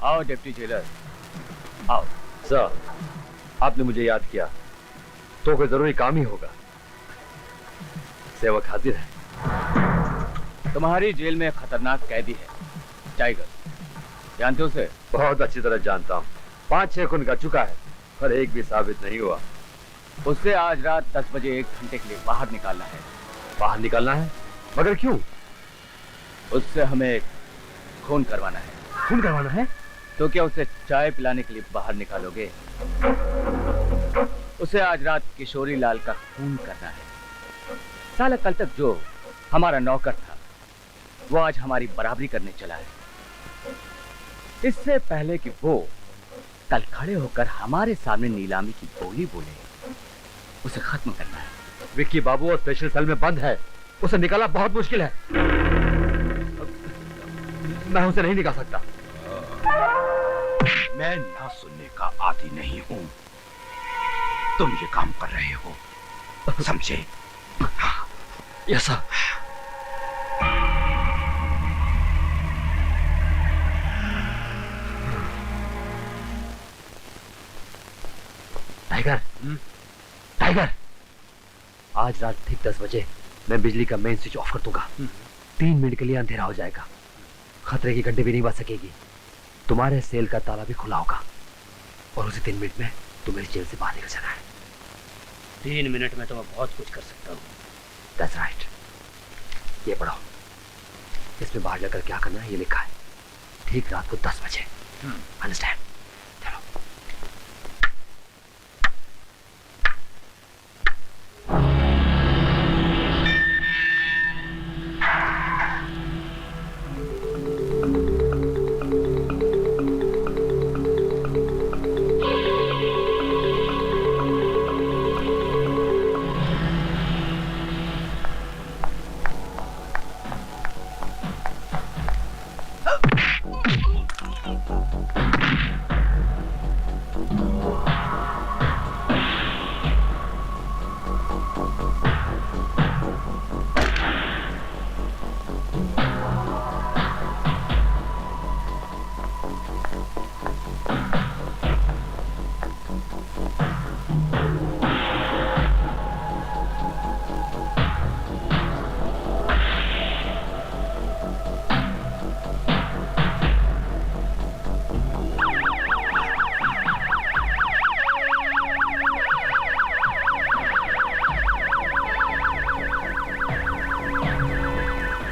आओ deputy jailer, आओ। Sir, आपने मुझे याद किया तो कोई जरूरी काम ही होगा। सेवक हाजिर है। तुम्हारी जेल में खतरनाक कैदी है, टाइगर। जानते हो उसे? बहुत अच्छी तरह जानता हूँ। 5-6 खून कर चुका है, पर एक भी साबित नहीं हुआ। उससे आज रात 10 बजे 1 घंटे के लिए बाहर निकालना है। बाहर निकालना है? मगर क्यों? उससे हमें खून करवाना है। खून करवाना है? तो क्या उसे चाय पिलाने के लिए बाहर निकालोगे? उसे आज रात किशोरी लाल का खून करना है। साला कल तक जो हमारा नौकर था, वो आज हमारी बराबरी करने चला है। इससे पहले कि वो कल खड़े होकर हमारे सामने नीलामी की बोली बोले, उसे खत्म करना है। विक्की बाबू और स्पेशल सेल में बंद है, उसे निकालना बहुत मुश्किल है। मैं उसे नहीं निकाल सकता। मैं ना सुनने का आदी नहीं हूं। तुम ये काम कर रहे हो, समझे? Yes sir. टाइगर, टाइगर, आज रात ठीक 10 बजे मैं बिजली का मेन स्विच ऑफ कर दूंगा। 3 मिनट के लिए अंधेरा हो जाएगा। खतरे की घंटी भी नहीं बज सकेगी। तुम्हारे सेल का ताला भी खुला होगा और उसी 3 मिनट में तुम्हें जेल से बाहर निकल जाना है। 3 मिनट में तो मैं बहुत कुछ कर सकता हूँ। That's right. ये पढ़ो, इसमें बाहर जाकर क्या करना है ये लिखा है। ठीक रात को 10 बजे। अंडरस्टैंड? चलो।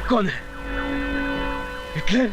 कौन है? हिटलर?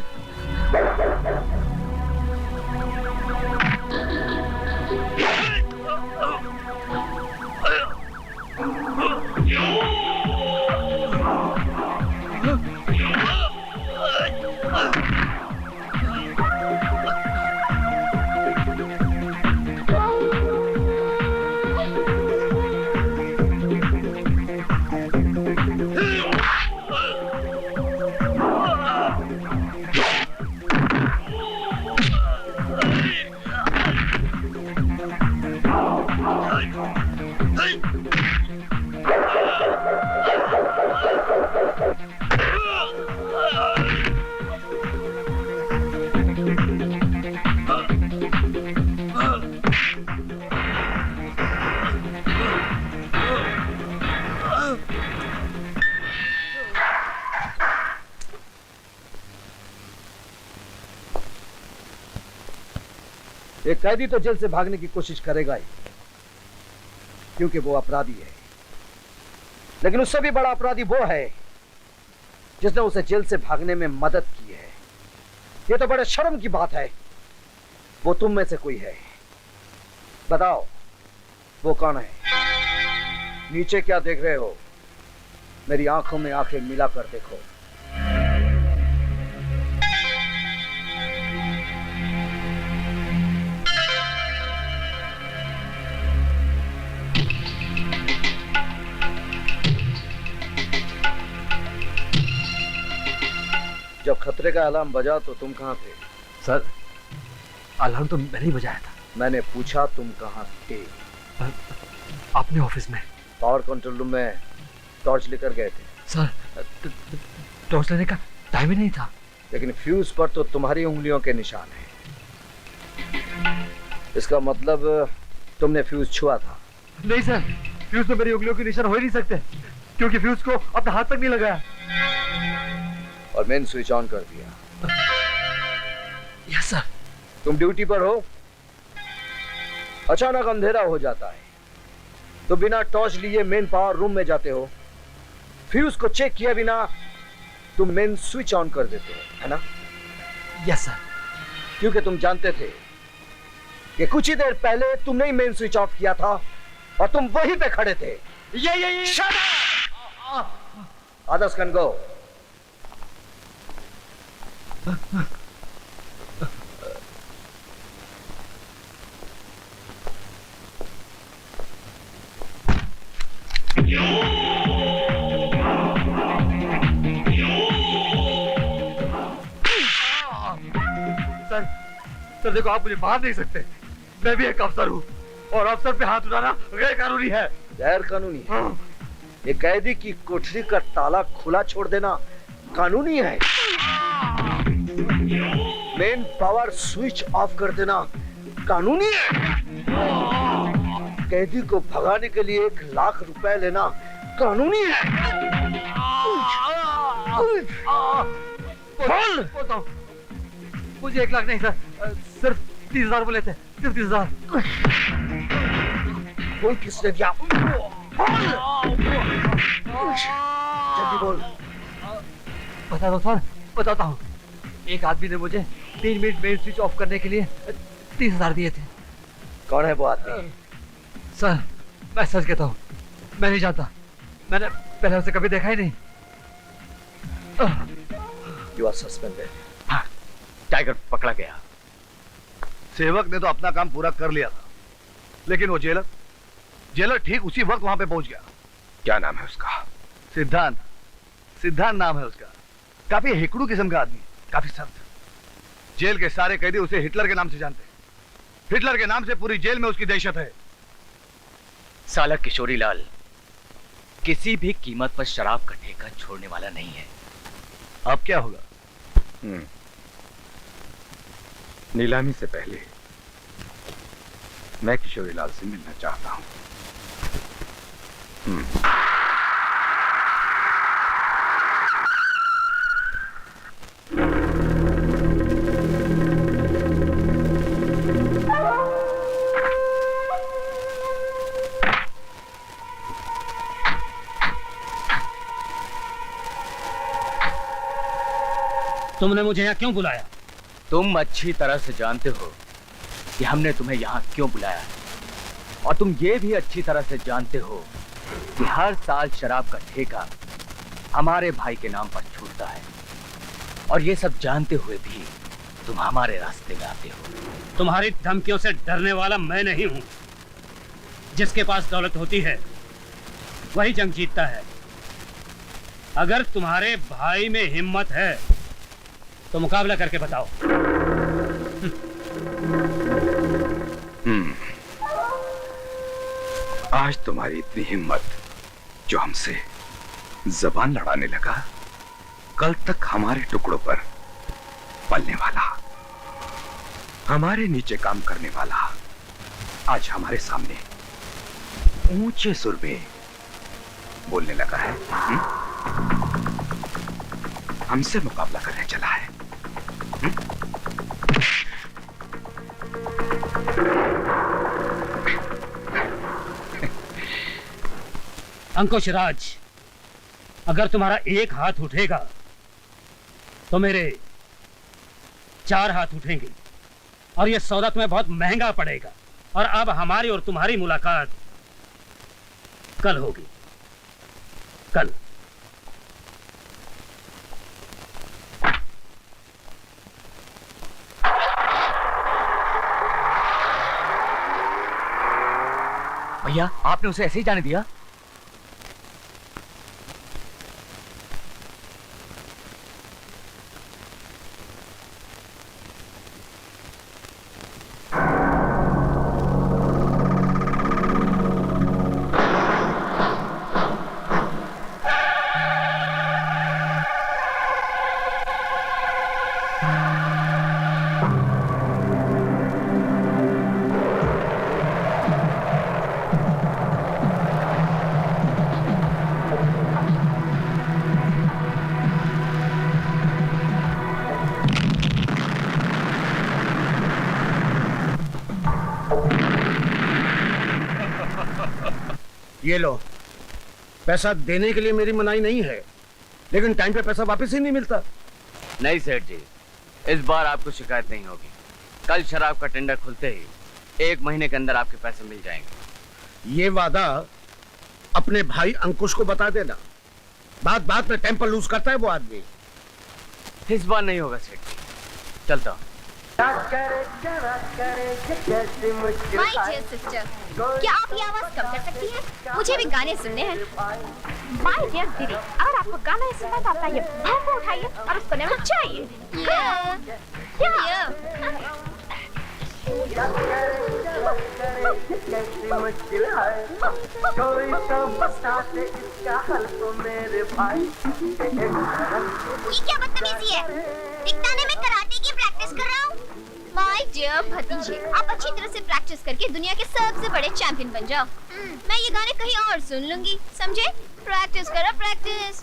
एक कैदी तो जेल से भागने की कोशिश करेगा ही, क्योंकि वो अपराधी है। लेकिन उससे भी बड़ा अपराधी वो है जिसने उसे जेल से भागने में मदद की है। ये तो बड़े शर्म की बात है। वो तुम में से कोई है। बताओ वो कौन है? नीचे क्या देख रहे हो? मेरी आंखों में आंखें मिलाकर देखो। जब खतरे का अलार्म बजा तो तुम कहां थे? सर, अलार्म तो मैंने ही बजाया था। मैंने पूछा तुम कहां थे? अपने ऑफिस में। पावर कंट्रोल रूम में टॉर्च लेकर गए थे? सर, टॉर्च लेने का टाइम ही नहीं था। लेकिन फ्यूज पर तो तुम्हारी उंगलियों के निशान हैं। इसका मतलब तुमने फ्यूज छुआ था। नहीं सर, फ्यूज तो मेरी उंगलियों के निशान हो ही नहीं सकते, क्योंकि फ्यूज को अपने हाथ तक नहीं लगाया। और मेन स्विच ऑन कर दिया। Yes sir. तुम ड्यूटी पर हो, अचानक अंधेरा हो जाता है तो बिना टॉर्च लिए मेन पावर रूम में जाते हो, फ्यूज को चेक किए बिना तुम मेन स्विच ऑन कर देते हो, है ना? Yes sir. क्योंकि तुम जानते थे कि कुछ ही देर पहले तुमने ही मेन स्विच ऑफ किया था और तुम वहीं पे खड़े थे। ये Others can go. सर देखो, आप मुझे मार नहीं सकते, मैं भी एक अफसर हूँ और अफसर पे हाथ उठाना गैर कानूनी है। गैर कानूनी है? एक कैदी की कोठरी का ताला खुला छोड़ देना कानूनी है? मेन पावर स्विच ऑफ कर देना कानूनी है? कैदी को भगाने के लिए 1 लाख रुपए लेना कानूनी है? बोल। मुझे 1 लाख नहीं सर, सिर्फ 30,000 बोले थे, सिर्फ 30,000। बोल किसने दिया? जल्दी बोल। बता दो सर, बताता हूँ। एक आदमी ने मुझे 3 मिनट मेन स्विच ऑफ करने के लिए 30,000 दिए थे। कौन है वो आदमी? सर मैं सच कहता हूँ, मैं नहीं जानता, मैंने पहले उसे कभी देखा ही नहीं। You are suspended. हाँ, टाइगर पकड़ा गया। सेवक ने तो अपना काम पूरा कर लिया था, लेकिन वो जेलर ठीक उसी वक्त वहां पे पहुंच गया। क्या नाम है उसका? सिद्धांत नाम है उसका। काफी हिकड़ू किस्म का आदमी, काफी सख्त। जेल के सारे कैदी उसे हिटलर के नाम से जानते हैं। हिटलर के नाम से पूरी जेल में उसकी दहशत है। साला किशोरी लाल किसी भी कीमत पर शराब का ठेका छोड़ने वाला नहीं है। अब क्या होगा? नीलामी से पहले मैं किशोरी लाल से मिलना चाहता हूं। तुमने मुझे यहाँ क्यों बुलाया? तुम अच्छी तरह से जानते हो कि हमने तुम्हें यहाँ क्यों बुलाया है, और तुम ये भी अच्छी तरह से जानते हो कि हर साल शराब का ठेका हमारे भाई के नाम पर छूटता है, और ये सब जानते हुए भी तुम हमारे रास्ते में आते हो। तुम्हारी धमकियों से डरने वाला मैं नहीं हूं। जिसके पास दौलत होती है वही जंग जीतता है। अगर तुम्हारे भाई में हिम्मत है तो मुकाबला करके बताओ। आज तुम्हारी इतनी हिम्मत जो हमसे जबान लड़ाने लगा, कल तक हमारे टुकड़ों पर पलने वाला, हमारे नीचे काम करने वाला, आज हमारे सामने ऊंचे सुर में बोलने लगा है। हमसे मुकाबला करने चला है। अंकुश राज, अगर तुम्हारा एक हाथ उठेगा तो मेरे 4 हाथ उठेंगे, और यह सौदा तुम्हें बहुत महंगा पड़ेगा। और अब हमारी और तुम्हारी मुलाकात कल होगी, कल। भैया, आपने उसे ऐसे ही जाने दिया? ये लो, पैसा देने के लिए मेरी मनाही नहीं है, लेकिन टाइम पे पैसा वापस ही नहीं मिलता। नहीं सेठ जी, इस बार आपको शिकायत नहीं होगी। कल शराब का टेंडर खुलते ही 1 महीने के अंदर आपके पैसे मिल जाएंगे। ये वादा अपने भाई अंकुश को बता देना। बात में टेम्पर लूज करता है वो आदमी। इस बार नहीं होगा सेठ जी, चलता हूँ। माय डियर सिस्टर, क्या आप ये आवाज कम कर सकती हैं? मुझे भी गाने सुनने हैं। माय डियर दीदी, अगर आपको गाना सुनना तो अपना ये भौंकू उठाइए और उसको नचाइए। मुश्किल है कोई तो बता दे इसका हल तो मेरे भाई। ये क्या बदतमीजी है? दिखता नहीं मैं कराटे की प्रैक्टिस कर रहा हूँ। माय डियर भतीजे, आप अच्छी तरह से प्रैक्टिस करके दुनिया के सबसे बड़े चैंपियन बन जाओ। मैं ये गाने कहीं और सुन लूंगी, समझे? प्रैक्टिस करो प्रैक्टिस।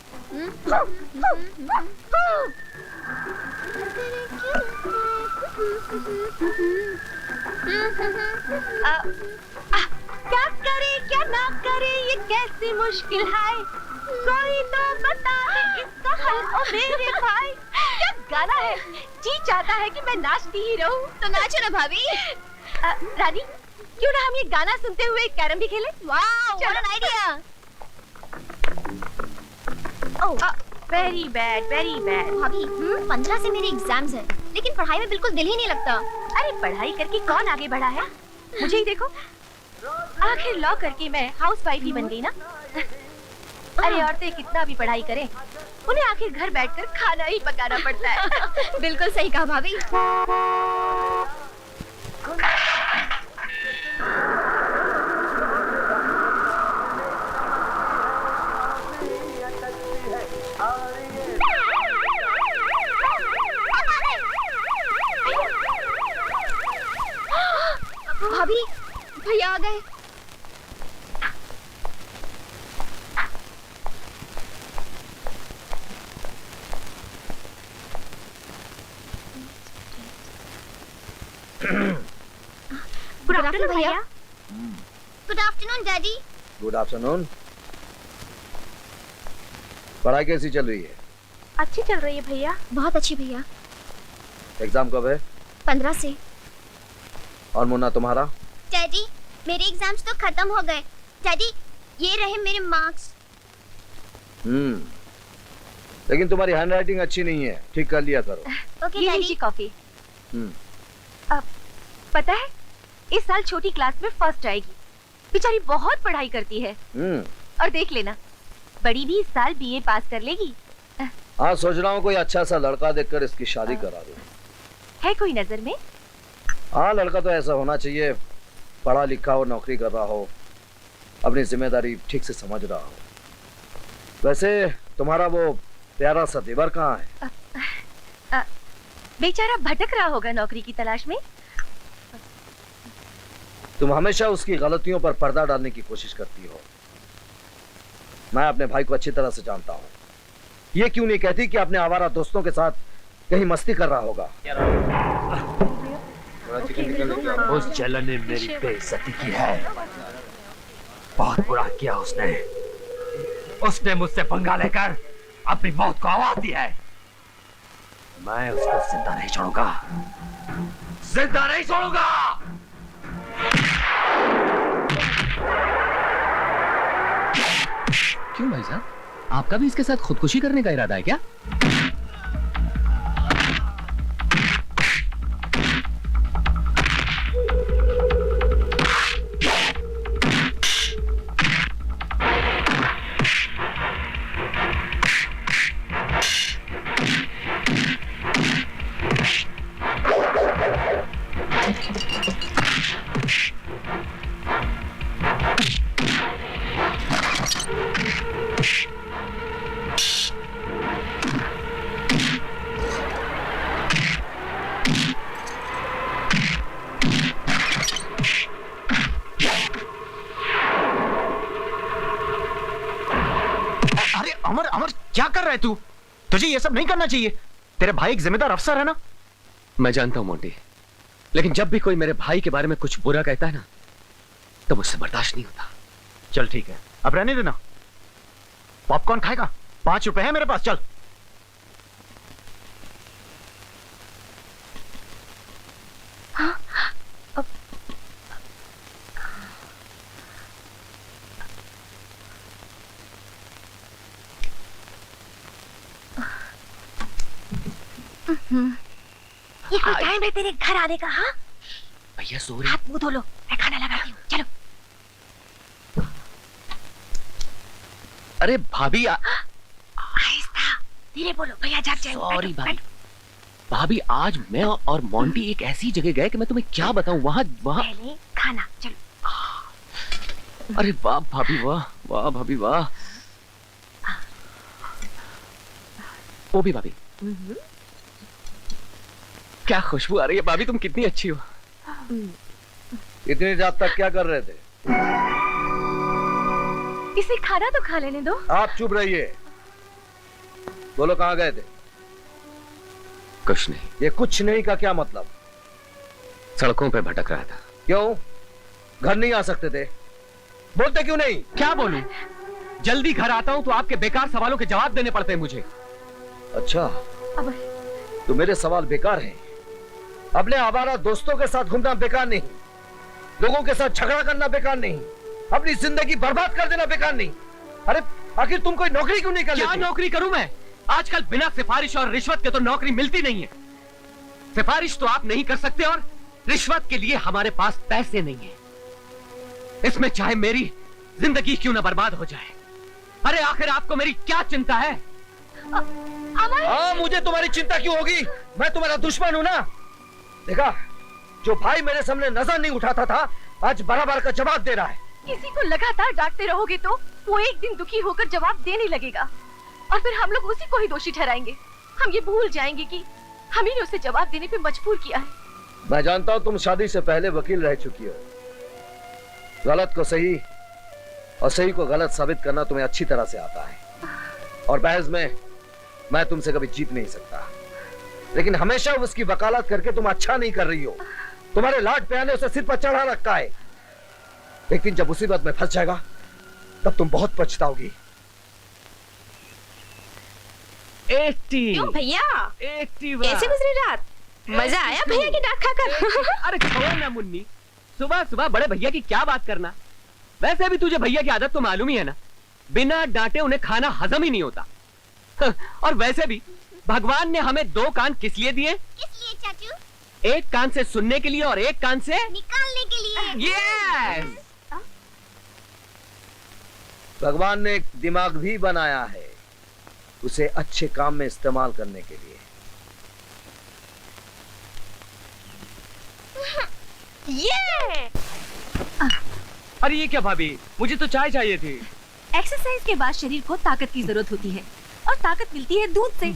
क्या करे क्या ना करे ये कैसी मुश्किल है, कोई तो बता दे इसका हल ओ मेरे भाई। क्या गाना है, जी चाहता है कि मैं नाचती ही रहूं। तो नाचो ना भाभी। रानी, क्यों ना हम ये गाना सुनते हुए कैरम भी खेलें? वाह, what an idea. Oh, very bad भाभी। 15 से मेरे एग्जाम्स हैं, लेकिन पढ़ाई में बिल्कुल दिल ही नहीं लगता। अरे पढ़ाई करके कौन आगे बढ़ा है? मुझे ही देखो, आखिर लॉ करके मैं हाउसवाइफ ही बन गई ना। अरे औरतें कितना भी पढ़ाई करें, उन्हें आखिर घर बैठकर खाना ही पकाना पड़ता है। बिल्कुल सही कहा भाभी। भाभी, भैया आ गए। गुड आफ्टरनून भैया। Good afternoon daddy. Good afternoon. पढ़ाई कैसी चल रही है? अच्छी चल रही है भैया। बहुत अच्छी भैया। एग्जाम कब है? 15 से। और मुन्ना तुम्हारा? डैडी, मेरे एग्जाम्स तो खत्म हो गए। डैडी, ये रहे मेरे मार्क्स। लेकिन तुम्हारी हैंडराइटिंग अच्छी नहीं है, ठीक कर लिया करो। Okay daddy. कॉफी। पता है, इस साल छोटी क्लास में फर्स्ट आएगी। बेचारी बहुत पढ़ाई करती है। और देख लेना, बड़ी भी इस साल बीए पास कर लेगी। हाँ, सोच रहा हूँ कोई अच्छा सा लड़का देखकर इसकी शादी करा दूं। है कोई नजर में? हाँ, लड़का तो ऐसा होना चाहिए, पढ़ा लिखा हो, नौकरी कर रहा हो, अपनी जिम्मेदारी ठीक से समझ रहा हो। वैसे तुम्हारा वो प्यारा सा देवर कहाँ है? बेचारा भटक रहा होगा नौकरी की तलाश में। तुम हमेशा उसकी गलतियों पर पर्दा डालने की कोशिश करती हो। मैं अपने भाई को अच्छी तरह से जानता हूँ। ये क्यों नहीं कहती कि अपने आवारा दोस्तों के साथ कहीं मस्ती कर रहा होगा? उस जलन ने मेरी बेइज्जती की है। बहुत बुरा किया उसने मुझसे पंगा लेकर अपनी मौत को आवाज दी है। मैं उसको जिंदा नहीं छोड़ूंगा, जिंदा नहीं छोड़ूंगा। क्यों भाई साहब, आपका भी इसके साथ खुदकुशी करने का इरादा है क्या? क्या कर रहा है तू? तुझे ये सब नहीं करना चाहिए। तेरे भाई एक जिम्मेदार अफसर है ना। मैं जानता हूं मोंटी, लेकिन जब भी कोई मेरे भाई के बारे में कुछ बुरा कहता है ना, तो मुझसे बर्दाश्त नहीं होता। चल ठीक है, अब रहने देना। पॉपकॉर्न खाएगा? 5 रुपए है मेरे पास, चल। ये कोई टाइम है तेरे घर आने का? हाँ भैया सो रहे। हाथ मुंह धो लो, मैं खाना लगाती हूँ। चलो। अरे भाभी आहिस्ता, धीरे बोलो, भैया जाग जाएंगे। सॉरी भाभी। भाभी आज मैं और मोंटी एक ऐसी जगह गए कि मैं तुम्हें क्या बताऊं। वहाँ पहले खाना, चलो। अरे वाह भाभी, वाह वाह भाभी, वाह। वो भी भाभी, क्या खुशबू आ रही है। भाभी तुम कितनी अच्छी हो। इतनी रात तक क्या कर रहे थे? इसे खाना तो खा लेने दो। आप चुप रहिए। बोलो कहाँ गए थे? कुछ नहीं। ये कुछ नहीं का क्या मतलब? सड़कों पे भटक रहा था। क्यों? घर नहीं आ सकते थे? बोलते क्यों नहीं? क्या बोलूं? जल्दी घर आता हूं तो आपके बेकार सवालों के जवाब देने पड़ते हैं मुझे। अच्छा, तो मेरे सवाल बेकार हैं। अपने आवारा दोस्तों के साथ घूमना बेकार नहीं, लोगों के साथ झगड़ा करना बेकार नहीं, अपनी जिंदगी बर्बाद कर देना बेकार नहीं। अरे आखिर तुम कोई नौकरी क्यों नहीं कर लेते? क्या नौकरी करूं मैं? आजकल बिना सिफारिश और रिश्वत के तो नौकरी मिलती नहीं है। सिफारिश तो आप नहीं कर सकते और रिश्वत के लिए हमारे पास पैसे नहीं है। इसमें चाहे मेरी जिंदगी क्यों ना बर्बाद हो जाए। अरे आखिर आपको मेरी क्या चिंता है? हाँ, मुझे तुम्हारी चिंता क्यों होगी? मैं तुम्हारा दुश्मन हूं ना। देखा, जो भाई मेरे सामने नजर नहीं उठाता था, आज बराबर का जवाब दे रहा है। किसी को लगातार डांटते रहोगे तो वो एक दिन दुखी होकर जवाब देने लगेगा और फिर हम लोग उसी को ही दोषी ठहराएंगे। हम ये भूल जाएंगे कि हम ही ने उसे जवाब देने पे मजबूर किया है। मैं जानता हूँ तुम शादी से पहले वकील रह चुकी हो। गलत को सही और सही को गलत साबित करना तुम्हें अच्छी तरह से आता है और बहस में मैं तुमसे कभी जीत नहीं सकता। लेकिन हमेशा उसकी वकालत करके तुम अच्छा नहीं कर रही हो। तुम्हारे लाड प्यार ने उसे सिर पर चढ़ा रखा है। लेकिन जब मुसीबत में फंस जाएगा तब तुम बहुत पछताओगी। 80 क्यों भैया? 81 कैसे गुजरी रात? मजा आया भैया की डाक खाकर? अरे छोड़ ना मुन्नी, सुबह सुबह बड़े भैया की क्या बात करना। वैसे भी तुझे भैया की आदत तो मालूम ही है ना, बिना डांटे उन्हें खाना हजम ही नहीं होता। और वैसे भी भगवान ने हमें 2 कान किस लिए दिए? किस लिए चाचू? एक कान से सुनने के लिए और एक कान से निकालने के लिए। यस। भगवान ने एक दिमाग भी बनाया है, उसे अच्छे काम में इस्तेमाल करने के लिए। ये अरे ये क्या भाभी, मुझे तो चाय चाहिए थी। एक्सरसाइज के बाद शरीर को ताकत की जरूरत होती है और ताकत मिलती है दूध से।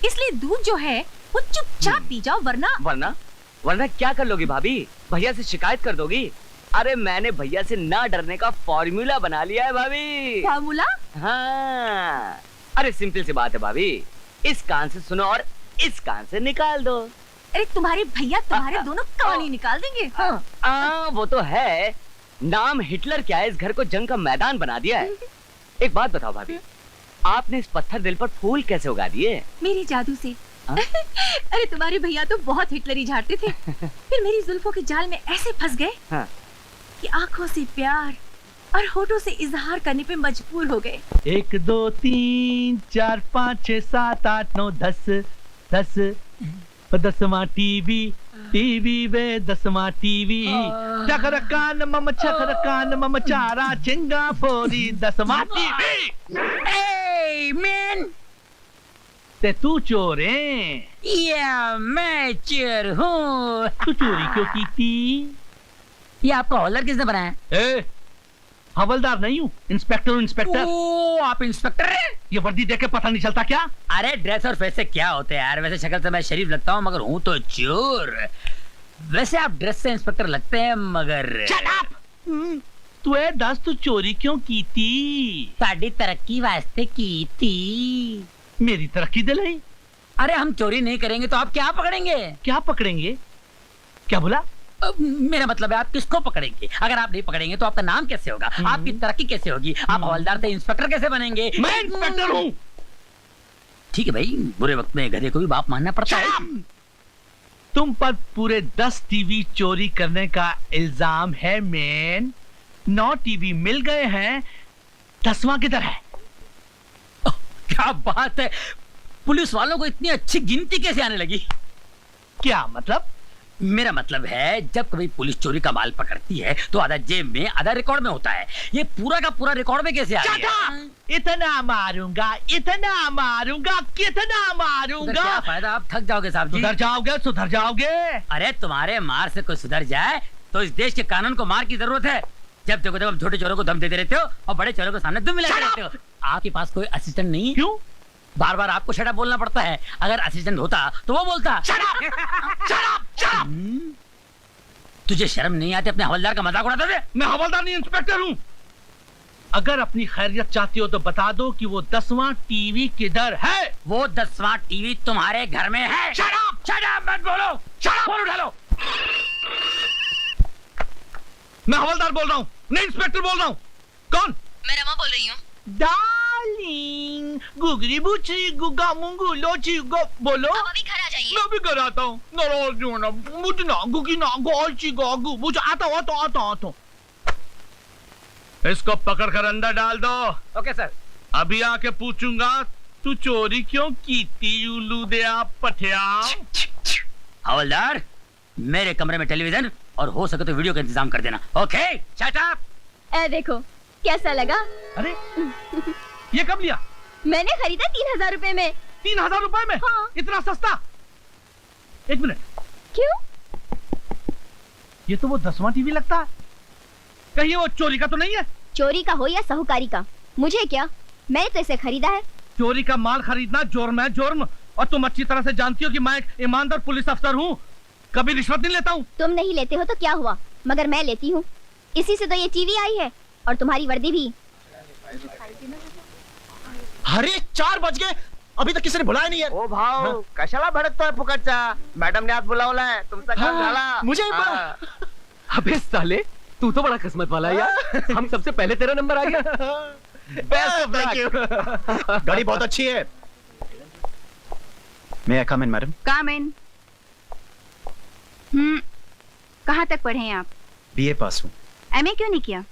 इसलिए दूध जो है वो चुपचाप पी जाओ, वरना क्या कर लोगी भाभी? भैया से शिकायत कर दोगी? अरे मैंने भैया से ना डरने का फॉर्मूला बना लिया है भाभी। फॉर्मूला? हाँ, अरे सिंपल सी बात है भाभी, इस कान से सुनो और इस कान से निकाल दो। अरे तुम्हारे भैया तुम्हारे दोनों कान ही निकाल देंगे। हाँ। वो तो है। नाम हिटलर क्या है, इस घर को जंग का मैदान बना दिया है। एक बात बताओ भाभी, आपने इस पत्थर दिल पर फूल कैसे उगा दिए? मेरे जादू से। अरे तुम्हारे भैया तो बहुत हिटलरी झाड़ते थे, फिर मेरी जुल्फों के जाल में ऐसे फंस गए कि आंखों से प्यार और होठों से इजहार करने पे मजबूर हो गए। 1 2 3 4 5 6 7 8 9 10 10 10वां टीवी वे 10वां टीवी चकर कान मम चारा चिंगा फोरी 10वां टीवी। Hey man! ते तू चोर है? या मैं चोर हूँ। तू चोरी क्यों की थी? ये आपका हॉलर किसने बनाया? ए, हवलदार नहीं हूँ, इंस्पेक्टर। ओ, आप इंस्पेक्टर हैं? ये वर्दी देख के पता नहीं चलता क्या? अरे ड्रेस और फेस से क्या होते हैं यार, वैसे शक्ल से मैं शरीफ लगता हूँ मगर हूँ तो चोर। वैसे आप ड्रेस से इंस्पेक्टर लगते हैं मगर Shut up! तू दस तू चोरी क्यों की थी? साड़ी तरक्की वास्ते की थी। मेरी तरक्की दिलाई? अरे हम चोरी नहीं करेंगे तो आप क्या पकड़ेंगे? क्या पकड़ेंगे? क्या बोला? मेरा मतलब है आप किसको पकड़ेंगे? अगर आप नहीं पकड़ेंगे तो आपका नाम कैसे होगा, आपकी तरक्की कैसे होगी, आप हवलदार से इंस्पेक्टर कैसे बनेंगे? मैं इंस्पेक्टर हूँ। ठीक है भाई, बुरे वक्त में गधे को भी बाप मानना पड़ता है। तुम पर पूरे 10 टीवी चोरी करने का इल्जाम है मैन। 9 टीवी मिल गए हैं, 10वां किधर है? क्या बात है, पुलिस वालों को इतनी अच्छी गिनती कैसे आने लगी? क्या मतलब? मेरा मतलब है जब कभी पुलिस चोरी का माल पकड़ती है तो आधा जेब में आधा रिकॉर्ड में होता है। ये पूरा का पूरा रिकॉर्ड में कैसे आ गया? इतना मारूंगा, इतना मारूंगा, कितना मारूंगा। क्या फायदा, आप थक जाओगे साहब जी। सुधर जाओगे, सुधर जाओगे। अरे तुम्हारे मार से कोई सुधर जाए तो इस देश के कानून को मार की जरूरत है। जब देखो जब छोटे चोरों को धम देते रहते हो और बड़े चोरों के सामने दुम मिलाते रहते हो। आपके पास कोई असिस्टेंट नहीं? क्यों? बार बार आपको शट अप बोलना पड़ता है। अगर असिस्टेंट होता तो वो बोलता। तुझे शर्म नहीं आती अपने हवलदार का मजाक उड़ाते थे? मैं हवलदार नहीं, इंस्पेक्टर हूँ। अगर अपनी खैरियत चाहती हो तो बता दो कि वो 10वां टीवी किधर है? वो 10वां टीवी तुम्हारे घर में है। शट अप मत बोलो, फोन उठा लो। मैं हवलदार बोल रहा हूँ, नहीं इंस्पेक्टर बोल रहा हूँ। कौन? मैं रमा बोल रही हूँ। डार्लिंग, गुगरी बुचरी गुगा मुंगू लोची गो बोलो। अब अभी घर आ जाइए। मैं भी घर आता हूँ। नाराज हो ना, मुझे ना गुगी ना गोची गोगू मुझे आता। इसको पकड़ कर अंदर डाल दो। Okay sir. अभी आके पूछूंगा तू चोरी क्यों की थी, उल्लू दे आप पठिया। हवलदार, मेरे कमरे में टेलीविजन और हो सके तो वीडियो का इंतजाम कर देना। Okay, shut up. ए देखो कैसा लगा? अरे ये कब लिया? मैंने खरीदा 3000 रुपए में। 3000 रुपए में? हाँ। इतना सस्ता? एक मिनट, क्यों? ये तो वो 10वां टीवी लगता है। कहीं वो चोरी का तो नहीं है? चोरी का हो या साहूकारी का, मुझे क्या, मैंने तो इसे खरीदा है। चोरी का माल खरीदना जुर्म है, जुर्म। और तुम अच्छी तरह से जानती हो कि मैं एक ईमानदार पुलिस अफसर हूँ, कभी रिश्वत नहीं लेता हूँ। तुम नहीं लेते हो तो क्या हुआ, मगर मैं लेती हूँ। इसी से तो ये टीवी आई है और तुम्हारी वर्दी भी। अरे 4 बज गए, अभी तक किसी ने बुलाया नहीं है। ओ भाव, कशाला भडकतोय फुकटचा? मॅडम ने आज बुलावलाय, तुमचा काम झाला। मुझे अबे साले, तू तो बड़ा किस्मत वाला है यार। हम सबसे पहले तेरा नंबर आ गया। Thank you. गाड़ी बहुत अच्छी है। मैं कम इन मैडम? कम इन। कहाँ तक पढ़े हैं आप? बीए पास हूँ। एमए क्यों नहीं किया?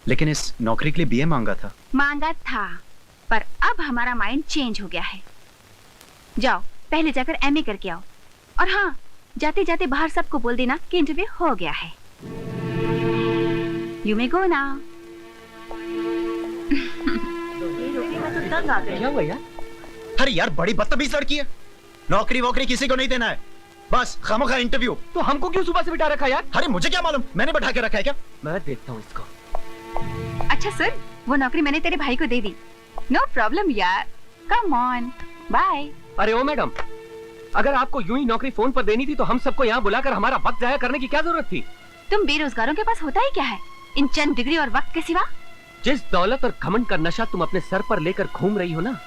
लेकिन इस नौकरी के लिए बीए मांगा था। मांगा था, पर अब हमारा माइंड चेंज हो गया है। जाओ पहले जाकर एमए करके आओ, और हाँ, जाते जाते बाहर सबको बोल देना कि इंटरव्यू हो गया है। You may go now. क्या हुआ यार? अरे यार, बड़ी बदतमीज लड़की है। नौकरी वोकरी किसी को नहीं देना है, बस खामोखा इंटरव्यू। तो हमको क्यों सुबह से बिठा रखा यार? अरे मुझे क्या मालूम, मैंने बैठा के रखा है क्या? मैं देखता हूँ इसको। अच्छा सर, वो नौकरी मैंने तेरे भाई को दे दी। नो प्रॉब्लम यार, कम ऑन, बाय। अरे ओ मैडम, अगर आपको यूं ही नौकरी फोन पर देनी थी तो हम सबको यहाँ बुलाकर हमारा वक्त जाया करने की क्या जरूरत थी? तुम बेरोजगारों के पास होता ही क्या है इन चंद डिग्री और वक्त के सिवा? जिस दौलत और घमंड का नशा तुम अपने सर पर लेकर घूम रही हो ना,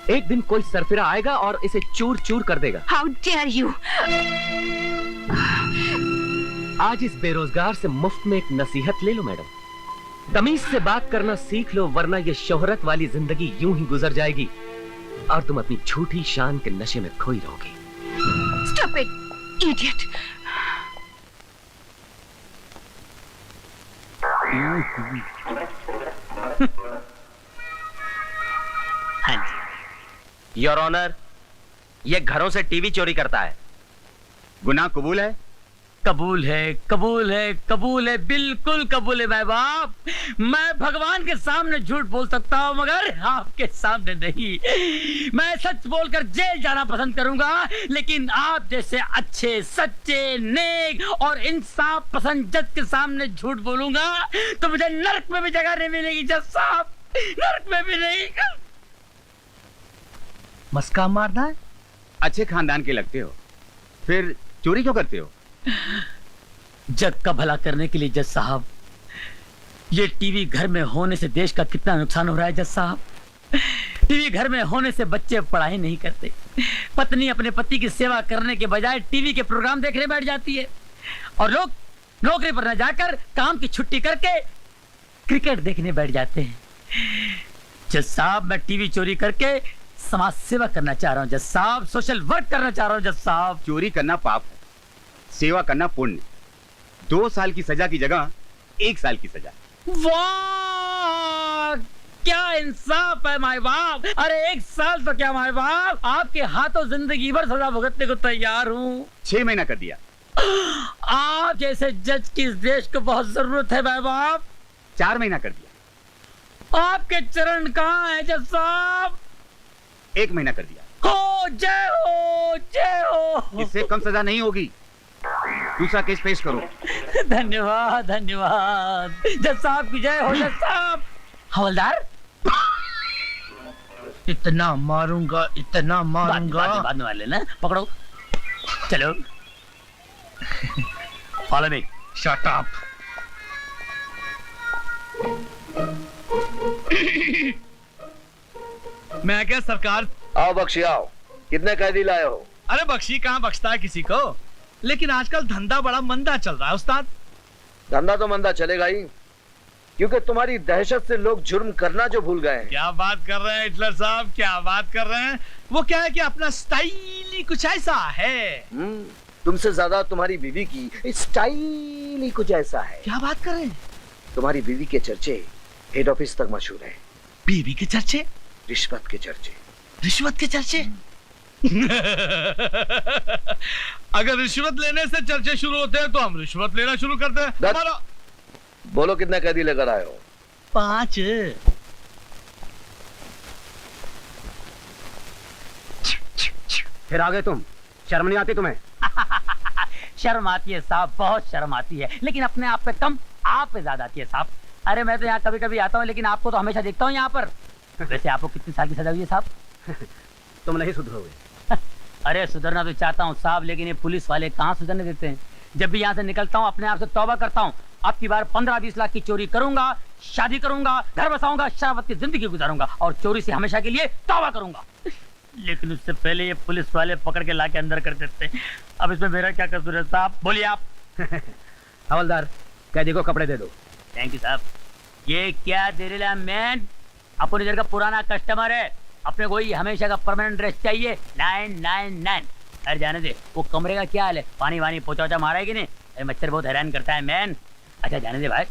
एक दिन कोई सरफिरा आएगा और इसे चूर चूर कर देगा। How dare you! आज इस बेरोजगार से मुफ्त में एक नसीहत ले लो मैडम। तमीज से बात करना सीख लो, वरना ये शोहरत वाली जिंदगी यूं ही गुजर जाएगी और तुम अपनी झूठी शान के नशे में खोई रहोगे। Stop it, idiot! हाँ जी, योर ऑनर, ये घरों से टीवी चोरी करता है। गुनाह कबूल है? कबूल है, कबूल है, कबूल है, बिल्कुल कबूल है भाई बाप। मैं भगवान के सामने झूठ बोल सकता हूँ मगर आपके सामने नहीं। मैं सच बोलकर जेल जाना पसंद करूंगा, लेकिन आप जैसे अच्छे, सच्चे, नेक और इंसाफ पसंद जज के सामने झूठ बोलूंगा तो मुझे नर्क में भी जगह नहीं मिलेगी जज साहब, नर्क में भी नहीं। मस्का मारना है? अच्छे खानदान के लगते हो, फिर चोरी क्यों करते हो? जग का भला करने के लिए जज साहब। ये टीवी घर में होने से देश का कितना नुकसान हो रहा है जज साहब। टीवी घर में होने से बच्चे पढ़ाई नहीं करते, पत्नी अपने पति की सेवा करने के बजाय टीवी के प्रोग्राम देखने बैठ जाती है। और लोग नौकरी पर न जाकर काम की छुट्टी करके क्रिकेट देखने बैठ जाते हैं। जज साहब, मैं टीवी चोरी करके समाज सेवा करना चाह रहा हूँ जज साहब, सोशल वर्क करना चाह रहा हूँ जज साहब। चोरी करना पाप है, सेवा करना पुण्य। 2 साल की सजा की जगह 1 साल की सजा। वाह, क्या इंसाफ है माय बाप। अरे 1 साल तो क्या माय बाप, आपके हाथों जिंदगी भर सजा भुगतने को तैयार हूँ। 6 महीना कर दिया। आप जैसे जज की इस देश को बहुत जरूरत है माय बाप। 4 महीना कर दिया। आपके चरण कहाँ है जज साहब? 1 महीना कर दिया। हो जय हो, जय हो। इससे कम सजा नहीं होगी। दूसरा केस पेश करो। धन्यवाद धन्यवाद जज साहब की जय हो। जज साहब। हवलदार, इतना मारूंगा, इतना मारूंगा। बाद में मार लेना। पकड़ो, चलो। Follow me. Shut up. मैं क्या सरकार? आओ बख्शी आओ। कितने कैदी लाए हो? अरे बख्शी कहाँ बख्शता है किसी को, लेकिन आजकल धंधा बड़ा मंदा चल रहा है उस्ताद। धंधा तो मंदा चलेगा ही, क्योंकि तुम्हारी दहशत से लोग जुर्म करना जो भूल गए हैं। क्या बात कर रहे हैं हिटलर साहब, क्या बात कर रहे हैं? वो क्या है कि अपना स्टाइल ही कुछ ऐसा है। तुमसे ज्यादा तुम्हारी बीवी की स्टाइल ही कुछ ऐसा है। क्या बात कर रहे हैं? तुम्हारी बीवी के चर्चे हेड ऑफिस तक मशहूर है। बीवी के चर्चे? रिश्वत के चर्चे। रिश्वत के चर्चे? अगर रिश्वत लेने से चर्चे शुरू होते हैं तो हम रिश्वत लेना शुरू करते हैं। हमारा बोलो कितने कैदी लेकर आए हो? 5। फिर आ गए तुम, शर्म नहीं आती तुम्हें? शर्म आती है साहब, बहुत शर्म आती है, लेकिन अपने आप पे कम, आप पे ज्यादा आती है साहब। अरे मैं तो यहाँ कभी कभी आता हूँ, लेकिन आपको तो हमेशा देखता हूँ यहाँ पर। वैसे आपको कितने साल की सजा हुई है साहब? तुम नहीं सुधरोगे। अरे सुधरना तो चाहता हूँ साहब, लेकिन ये पुलिस वाले कहाँ सुधरने देते हैं। जब भी यहाँ से निकलता हूँ अपने आप से तौबा करता हूँ, अब की बार 15-20 लाख की चोरी करूंगा, शादी करूंगा, घर बसाऊंगा, शराबत की जिंदगी गुजारूंगा और चोरी से हमेशा के लिए तौबा करूंगा। लेकिन उससे पहले ये पुलिस वाले पकड़ के लाके अंदर कर देते हैं। अब इसमें मेरा क्या कसूर है साहब, बोलिए आप। हवलदार, कैदी को कपड़े दे दो। थैंक यू साहब। ये क्या दे रहे मैन, अपने इधर का पुराना कस्टमर है, अपने को ही हमेशा का परमानेंट ड्रेस चाहिए। 999। अरे जाने दे, वो कमरे का क्या हाल है, पानी वानी पोचा मारा है कि नहीं? अरे मच्छर बहुत हैरान करता है मैन। अच्छा जाने दे भाई,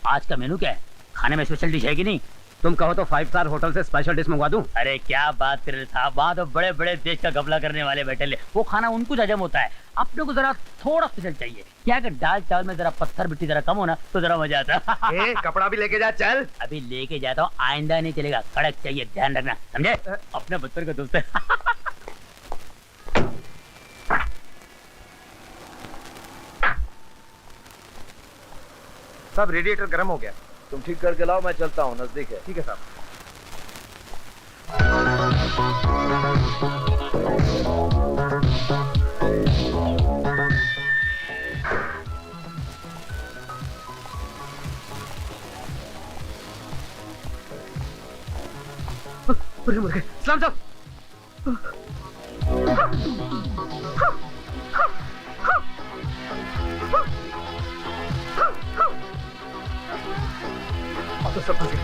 आज का मेनू क्या है, खाने में स्पेशल डिश है कि नहीं? तुम कहो तो 5 स्टार होटल से स्पेशल डिश मंगवा दूं। अरे क्या बात कर रहे साहब, वहाँ तो बड़े बड़े देश का गबला करने वाले बैठे ले, वो खाना उनको हजम होता है, अपने को जरा थोड़ा स्पेशल चाहिए। क्या अगर दाल चावल में जरा पत्थर मिट्टी जरा कम हो ना तो जरा मजा आता है। कपड़ा भी लेके जा, चल। अभी लेके जाता हूँ, आइंदा नहीं चलेगा, कड़क चाहिए, ध्यान रखना, समझे? अपने बच्चों का दोस्त है। सब रेडिएटर गर्म हो गया, तुम ठीक करके लाओ, मैं चलता हूँ, नजदीक है। ठीक है साहब। सलाम साहब। तो सब फंस गए।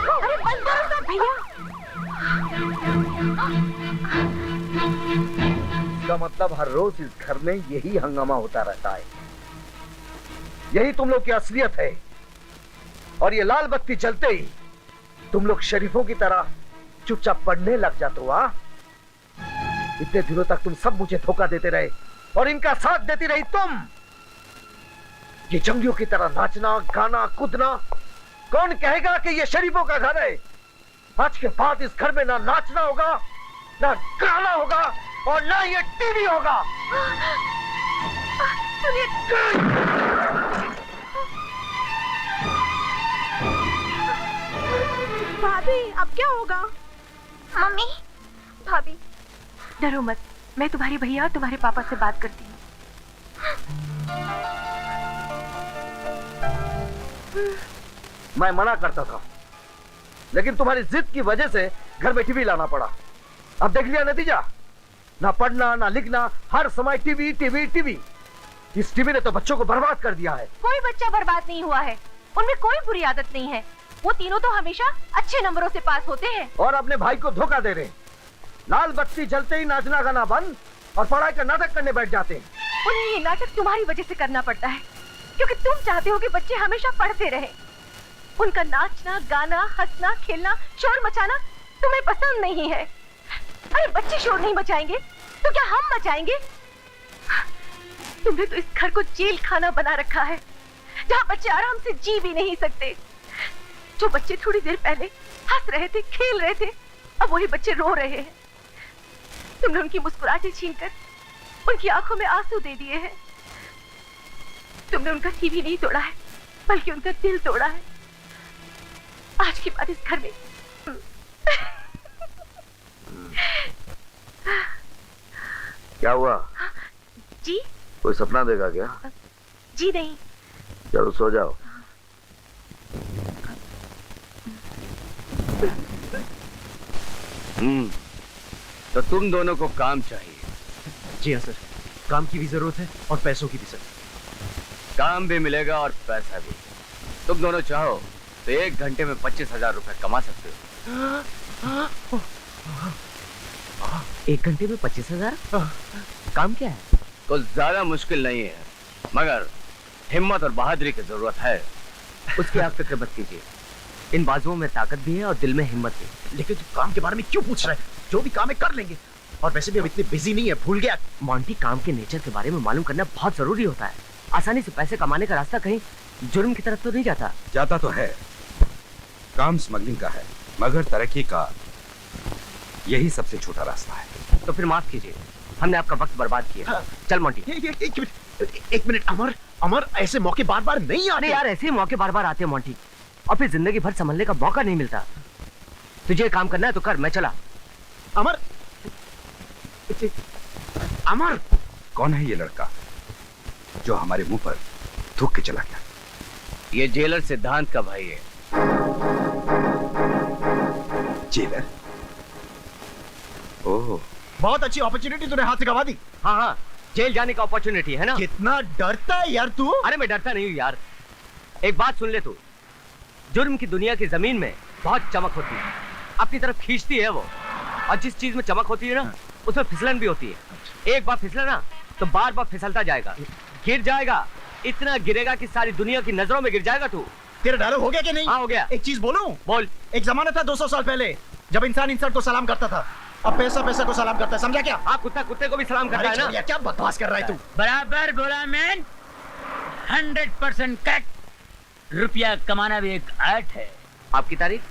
अरे बंद करो सब भैया। इसका मतलब हर रोज इस घर में यही हंगामा होता रहता है। यही तुम लोग की असलियत है। और ये लाल बत्ती जलते ही तुम लोग शरीफों की तरह चुपचाप पढ़ने लग जाते हो। इतने दिनों तक तुम सब मुझे धोखा देते रहे और इनका साथ देती रही तुम। ये जंगलियों की तरह नाचना, गाना, कूदना, कौन कहेगा कि ये शरीफों का घर है? आज के बाद इस घर में ना नाचना होगा, ना गाना होगा और ना ये टीवी होगा। भाभी अब क्या होगा? मम्मी, भाभी डरो मत, मैं तुम्हारे भैया और तुम्हारे पापा से बात करती हूँ। मैं मना करता था, लेकिन तुम्हारी जिद की वजह से घर में टीवी लाना पड़ा। अब देख लिया नतीजा। ना पढ़ना ना लिखना, हर समय टीवी टीवी टीवी। इस टीवी ने तो बच्चों को बर्बाद कर दिया है। कोई बच्चा बर्बाद नहीं हुआ है, उनमें कोई बुरी आदत नहीं है। वो तीनों तो हमेशा अच्छे नंबरों से पास होते हैं। और अपने भाई को धोखा दे रहे हैं। लाल बत्ती जलते ही नाचना गाना बंद और पढ़ाई का नाटक करने बैठ जाते हैं। उन्हें ये नाटक तुम्हारी वजह से करना पड़ता है, क्योंकि तुम चाहते हो कि बच्चे हमेशा पढ़ते रहें। उनका नाचना गाना हंसना खेलना शोर मचाना तुम्हें पसंद नहीं है। अरे बच्चे शोर नहीं मचाएंगे तो क्या हम मचाएंगे? तुमने तो इस घर को जेल खाना बना रखा है, जहाँ बच्चे आराम से जी भी नहीं सकते। जो बच्चे थोड़ी देर पहले हंस रहे थे, खेल रहे थे, अब वही बच्चे रो रहे हैं। तुमने उनकी मुस्कुराहटें छीनकर उनकी आंखों में आंसू दे दिए हैं। तुमने उनका टीवी नहीं तोड़ा है, बल्कि उनका दिल तोड़ा है। आज के बाद इस घर में क्या हुआ? जी? कोई सपना देखा क्या? जी नहीं। चलो सो जाओ। तो तुम दोनों को काम चाहिए? जी हाँ सर, काम की भी जरूरत है और पैसों की भी सर। काम भी मिलेगा और पैसा भी। तुम दोनों चाहो तो 1 घंटे में 25,000 रुपए कमा सकते हो। 1 घंटे में 25,000? काम क्या है? कुछ ज्यादा मुश्किल नहीं है, मगर हिम्मत और बहादुरी की जरूरत है। उसकी आप फिक्र मत कीजिए। इन बाजुओं में ताकत भी है और दिल में हिम्मत भी। लेकिन तू काम के बारे में क्यों पूछ रहा है? जो भी काम है कर लेंगे। और वैसे भी हम इतने बिजी नहीं है, भूल गया। मॉन्टी, काम के नेचर के बारे में मालूम करना बहुत जरूरी होता है। आसानी से पैसे कमाने का रास्ता कहीं जुर्म की तरफ तो नहीं जाता। जाता तो है, काम स्मगलिंग का है, मगर तरक्की का यही सबसे छोटा रास्ता है। तो फिर माफ कीजिए, हमने आपका वक्त बर्बाद किया। चल मॉन्टी। एक मिनट अमर, अमर ऐसे मौके बार बार नहीं आते। यार, ऐसे मौके बार बार आते हैं मॉन्टी, और फिर जिंदगी भर संभलने का मौका नहीं मिलता। तुझे काम करना है तो कर, मैं चला। अमर, अमर, कौन है ये लड़का जो हमारे मुंह पर थूक के चला गया? ये जेलर सिद्धांत का भाई है। जेलर? ओह, बहुत अच्छी अपॉर्चुनिटी तूने हाथ से गवा दी। हाँ हाँ, जेल जाने का अपॉर्चुनिटी है ना। कितना डरता है यार तू। अरे मैं डरता नहीं हूँ यार। एक बात सुन ले तू, जुर्म की दुनिया की जमीन में बहुत चमक होती है, अपनी तरफ खींचती है वो। और जिस चीज में चमक होती है ना, उसमें फिसलन भी होती है। एक बार फिसला ना तो बार बार फिसलता जाएगा, गिर जाएगा, इतना गिरेगा कि सारी दुनिया की नजरों में गिर जाएगा तू। तेरा डायलॉग हो गया कि नहीं? हाँ हो गया। एक चीज बोलूं? बोल। एक जमाना था 200 साल पहले जब इंसान इंसान को सलाम करता था, अब पैसा पैसा को सलाम करता है, समझा क्या? हाँ, कुत्ता कुत्ते को भी सलाम करता है ना। क्या बकवास कर रहा है तू? बराबर बोला मैन, 100% करेक्ट। रुपया कमाना भी एक आर्ट है। आपकी तारीफ?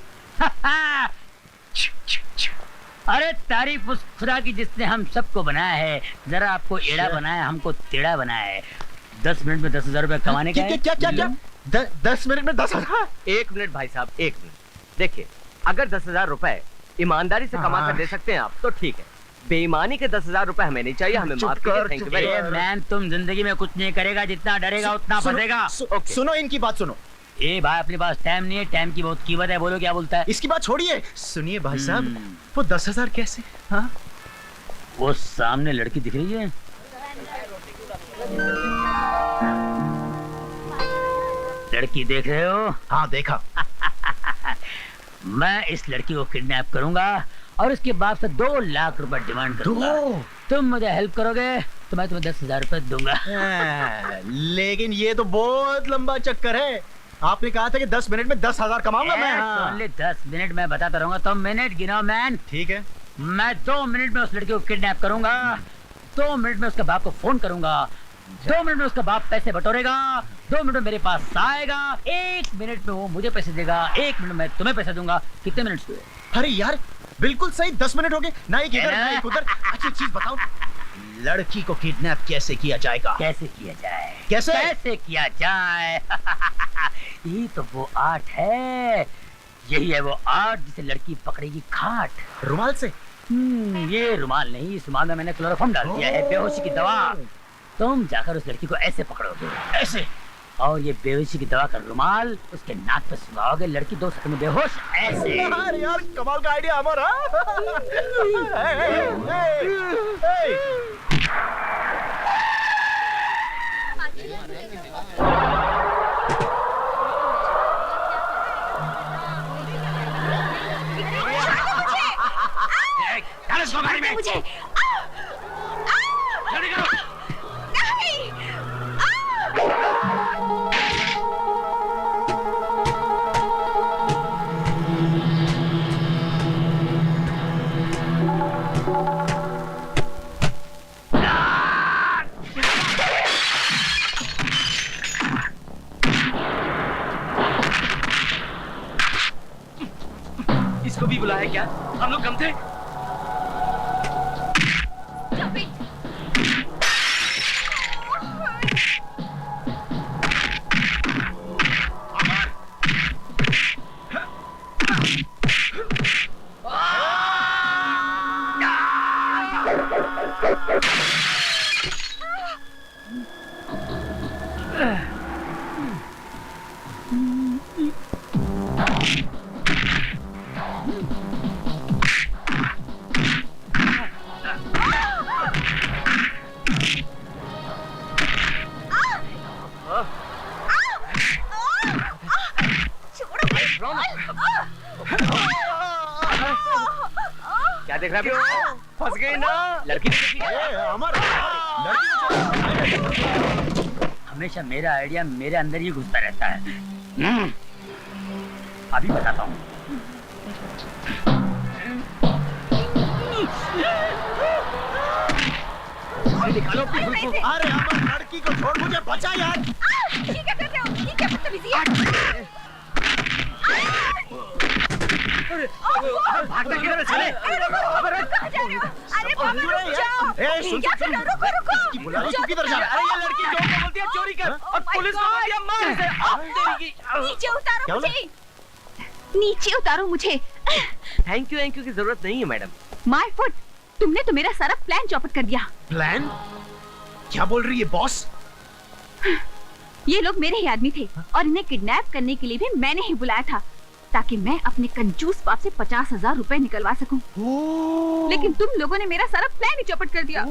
अरे तारीफ उस खुदा की जिसने हम सबको बनाया है। जरा आपको एड़ा बनाया, हमको टेढ़ा बनाया है। 10 मिनट में 10,000 रुपए कमाने का है। क्या क्या क्या? 10 मिनट में 10,000? 1 मिनट भाई साहब, 1 मिनट। देखिए, अगर 10,000 रुपए ईमानदारी से कमा कर दे सकते हैं आप तो ठीक है। बेईमानी के 10,000 रुपए हमें नहीं चाहिए, हमें माफ कीजिए। Thank you very much. Man, तुम जिंदगी में कुछ नहीं करेगा, जितना डरेगा उतना फंसेगा। सुनो इनकी बात सुनो। ए भाई, अपने पास टाइम नहीं है, टाइम की बहुत कीमत है। बोलो क्या बोलता है? इसकी बात छोड़िए, सुनिए भाई साहब, वो 10,000 कैसे? हाँ, वो सामने लड़की दिख रही है, लड़की देख रहे हो? हाँ देखा। मैं इस लड़की को किडनैप करूंगा और उसके बाप से 2 लाख रुपए डिमांड करूंगा। तुम मुझे हेल्प करोगे तो मैं तुम्हें 10,000 रुपए दूंगा। लेकिन ये तो बहुत लंबा चक्कर है। आपने कहा था कि 10 मिनट में 10,000 कमाऊंगा मैं। ओनली 10 मिनट में बताता रहूंगा, तुम मिनट गिनो मैन। ठीक है। मैं 2 मिनट में उस लड़की को किडनैप करूंगा, 2 मिनट में उसके बाप को फोन करूंगा, 2 मिनट में उसका बाप पैसे बटोरेगा, 2 मिनट में मेरे पास आएगा, 1 मिनट में वो मुझे पैसे देगा, 1 मिनट में तुम्हें पैसे दूंगा। कितने मिनट हुए? अरे यार बिल्कुल सही, 10 मिनट हो गए। ना एक इधर ना एक उधर। अच्छा चीज बताओ, लड़की को किडनैप कैसे किया जाएगा? कैसे किया जाए? कैसे कैसे किया जाए? यही तो वो आर्ट है, यही है वो आर्ट जिसे लड़की पकड़ेगी खाट। रुमाल से? ये रुमाल नहीं, इस रुमाल में मैंने क्लोरोफॉर्म डाल दिया है, बेहोशी की दवा। तुम जाकर उस लड़की को ऐसे पकड़ोगे, ऐसे और ये बेहोशी की दवा का रुमाल उसके नाक पे सुलाओगे, लड़की 2 सेकंड में बेहोश ऐसे। अरे यार कमाल का आइडिया हमारा। गाड़ी में मुझे जल्दी करो। इसको भी बुलाया क्या? हम लोग कम थे। क्या देख रहा है? फंस गई ना लड़की। हमेशा मेरा आइडिया मेरे अंदर ही घुसता रहता है। अभी बताता हूँ। निकालो अपनी जुल्फों। अरे अमर लड़की को छोड़, मुझे बचा यार। ये क्या कर रहे हो? ये क्या बदतमीजी है? भागता किधर है साले? अरे बाबा रुक जाओ। ए सुन क्या कर रहे हो? रुको रुको। बुला लो, तू किधर जा रहा है? अरे ये लड़की जो बोलती है चोरी कर और पुलिस को बोलती है मार इसे। नीचे उतारो मुझे। नीचे उतारो मुझे। थैंक यू की जरूरत नहीं है मैडम। माय फुट, तुमने तो मेरा सारा प्लान चौपट कर दिया। प्लान? क्या बोल रही है बॉस? ये लोग मेरे ही आदमी थे और इन्हें किडनैप करने के लिए भी मैंने ही बुलाया था, ताकि मैं अपने कंजूस बाप से 50,000 रुपए निकलवा सकूं। लेकिन तुम लोगों ने मेरा सारा प्लान ही चौपट कर दिया।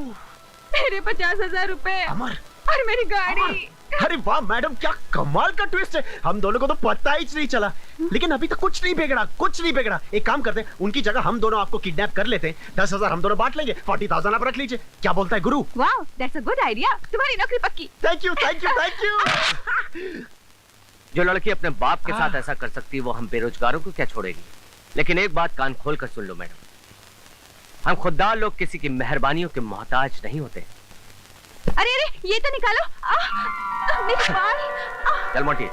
मेरे 50,000 रुपए और मेरी गाड़ी। अरे वाह मैडम, क्या कमाल का ट्विस्ट है। हम दोनों को तो पता ही नहीं चला। लेकिन अभी तक कुछ नहीं बिगड़ा, कुछ नहीं बिगड़ा। एक काम करते हैं, उनकी जगह हम दोनों आपको किडनैप कर लेते हैं। 10,000 हम दोनों बांट लेंगे, 40,000 आप रख लीजिए। क्या बोलता है गुरु? वाह, दैट्स अ गुड आइडिया। तुम्हारी नौकरी पक्की। Thank you thank you thank you. जो लड़की अपने बाप के साथ ऐसा कर सकती है, वो हम बेरोजगारों को क्या छोड़ेगी? लेकिन एक बात कान खोल कर सुन लो मैडम, हम खुददार लोग किसी की मेहरबानियों के मोहताज नहीं होते। अरे अरे ये तो निकालो। मेरे बाल। चल मोटी।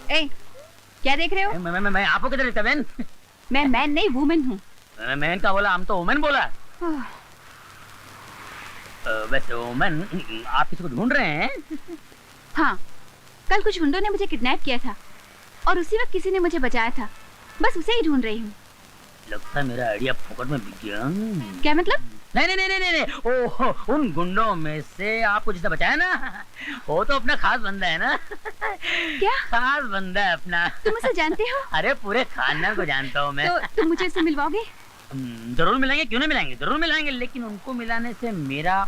ए, क्या देख रहे हो? मैं आपको किधर रहता मैन? मैं मैन नहीं वुमेन हूँ। मैन का बोला, हम तो वुमेन बोला। वैसे वुमेन, आप किसी को ढूंढ रहे हैं? हाँ, कल कुछ गुंडों ने मुझे किडनैप किया था और उसी वक्त किसी ने मुझे बचाया था। बस उसे ही ढूंढ रही हूँ। लगता है मेरा आइडिया फोकट में बिक गया। क्या मतलब? नहीं। ओह, उन गुंडों में से आपको जिसने बचाया ना, वो तो अपना खास बंदा है ना। क्या खास बंदा है अपना? तुम उसे जानते हो? अरे पूरे खानदान को जानता हूँ मैं। तो तुम मुझे उसे मिलवाओगे? जरूर मिलेंगे, क्यों नहीं मिलेंगे, जरूर मिलाएंगे। लेकिन उनको मिलाने से मेरा